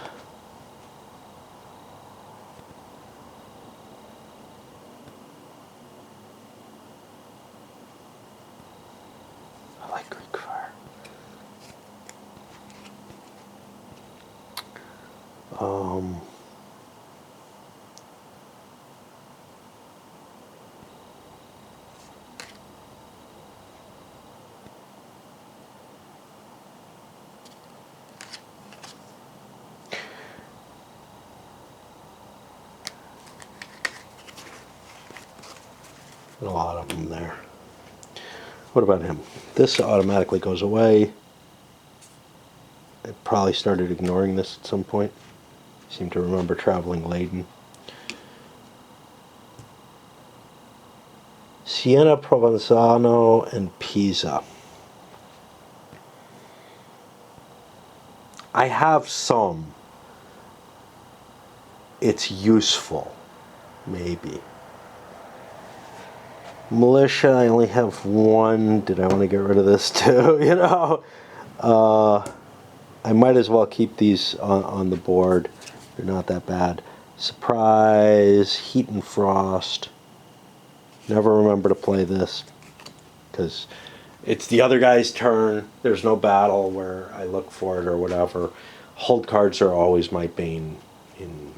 I like Greek fire. Um, a lot of them there. What about him? This automatically goes away. I probably started ignoring this at some point. I seem to remember traveling laden. Siena, Provenzano, and Pisa. I have some. It's useful, maybe. Militia, I only have one. Did I want to get rid of this too? You know, I might as well keep these on the board. They're not that bad. Surprise, Heat and Frost. Never remember to play this because it's the other guy's turn. There's no battle where I look for it or whatever. Hold cards are always my bane in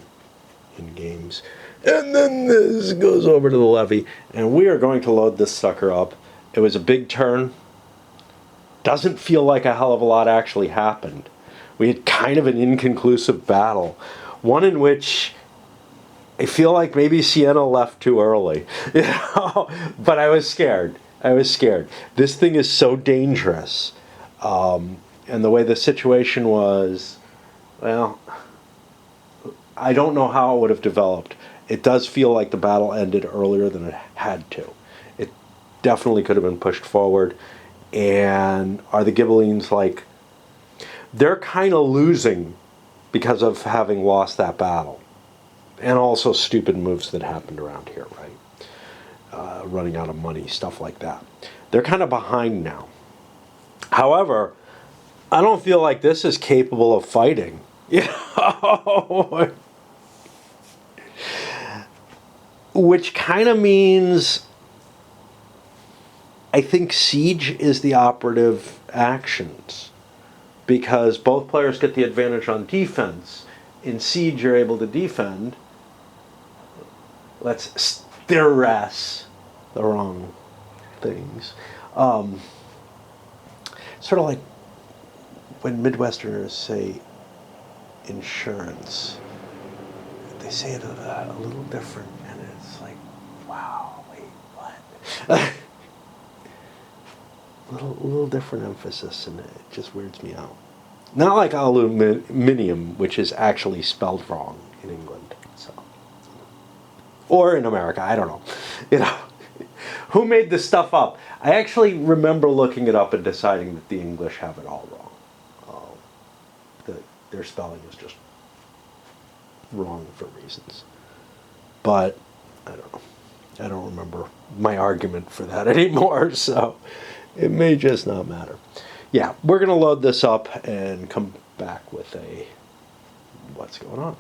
games. And then this goes over to the levee, and we are going to load this sucker up. It was a big turn. Doesn't feel like a hell of a lot actually happened. We had kind of an inconclusive battle, one in which I feel like maybe Siena left too early, you know? But I was scared. This thing is so dangerous, and the way the situation was, well, I don't know how it would have developed. It does feel like the battle ended earlier than it had to. It definitely could have been pushed forward. And are the Ghibellines like... They're kind of losing because of having lost that battle. And also stupid moves that happened around here, right? Running out of money, stuff like that. They're kind of behind now. However, I don't feel like this is capable of fighting. You know? Which kind of means I think siege is the operative actions, because both players get the advantage on defense. In siege, you're able to defend. Let's stress the wrong things. Sort of like when Midwesterners say insurance. They say it a little different, and it's like, wow, wait, what? little different emphasis, and it just weirds me out. Not like aluminium, which is actually spelled wrong in England, so, or in America, I don't know. You know, who made this stuff up? I actually remember looking it up and deciding that the English have it all wrong. Their spelling is just wrong for reasons. But I don't know. I don't remember my argument for that anymore, so it may just not matter. Yeah, we're going to load this up and come back with a what's going on.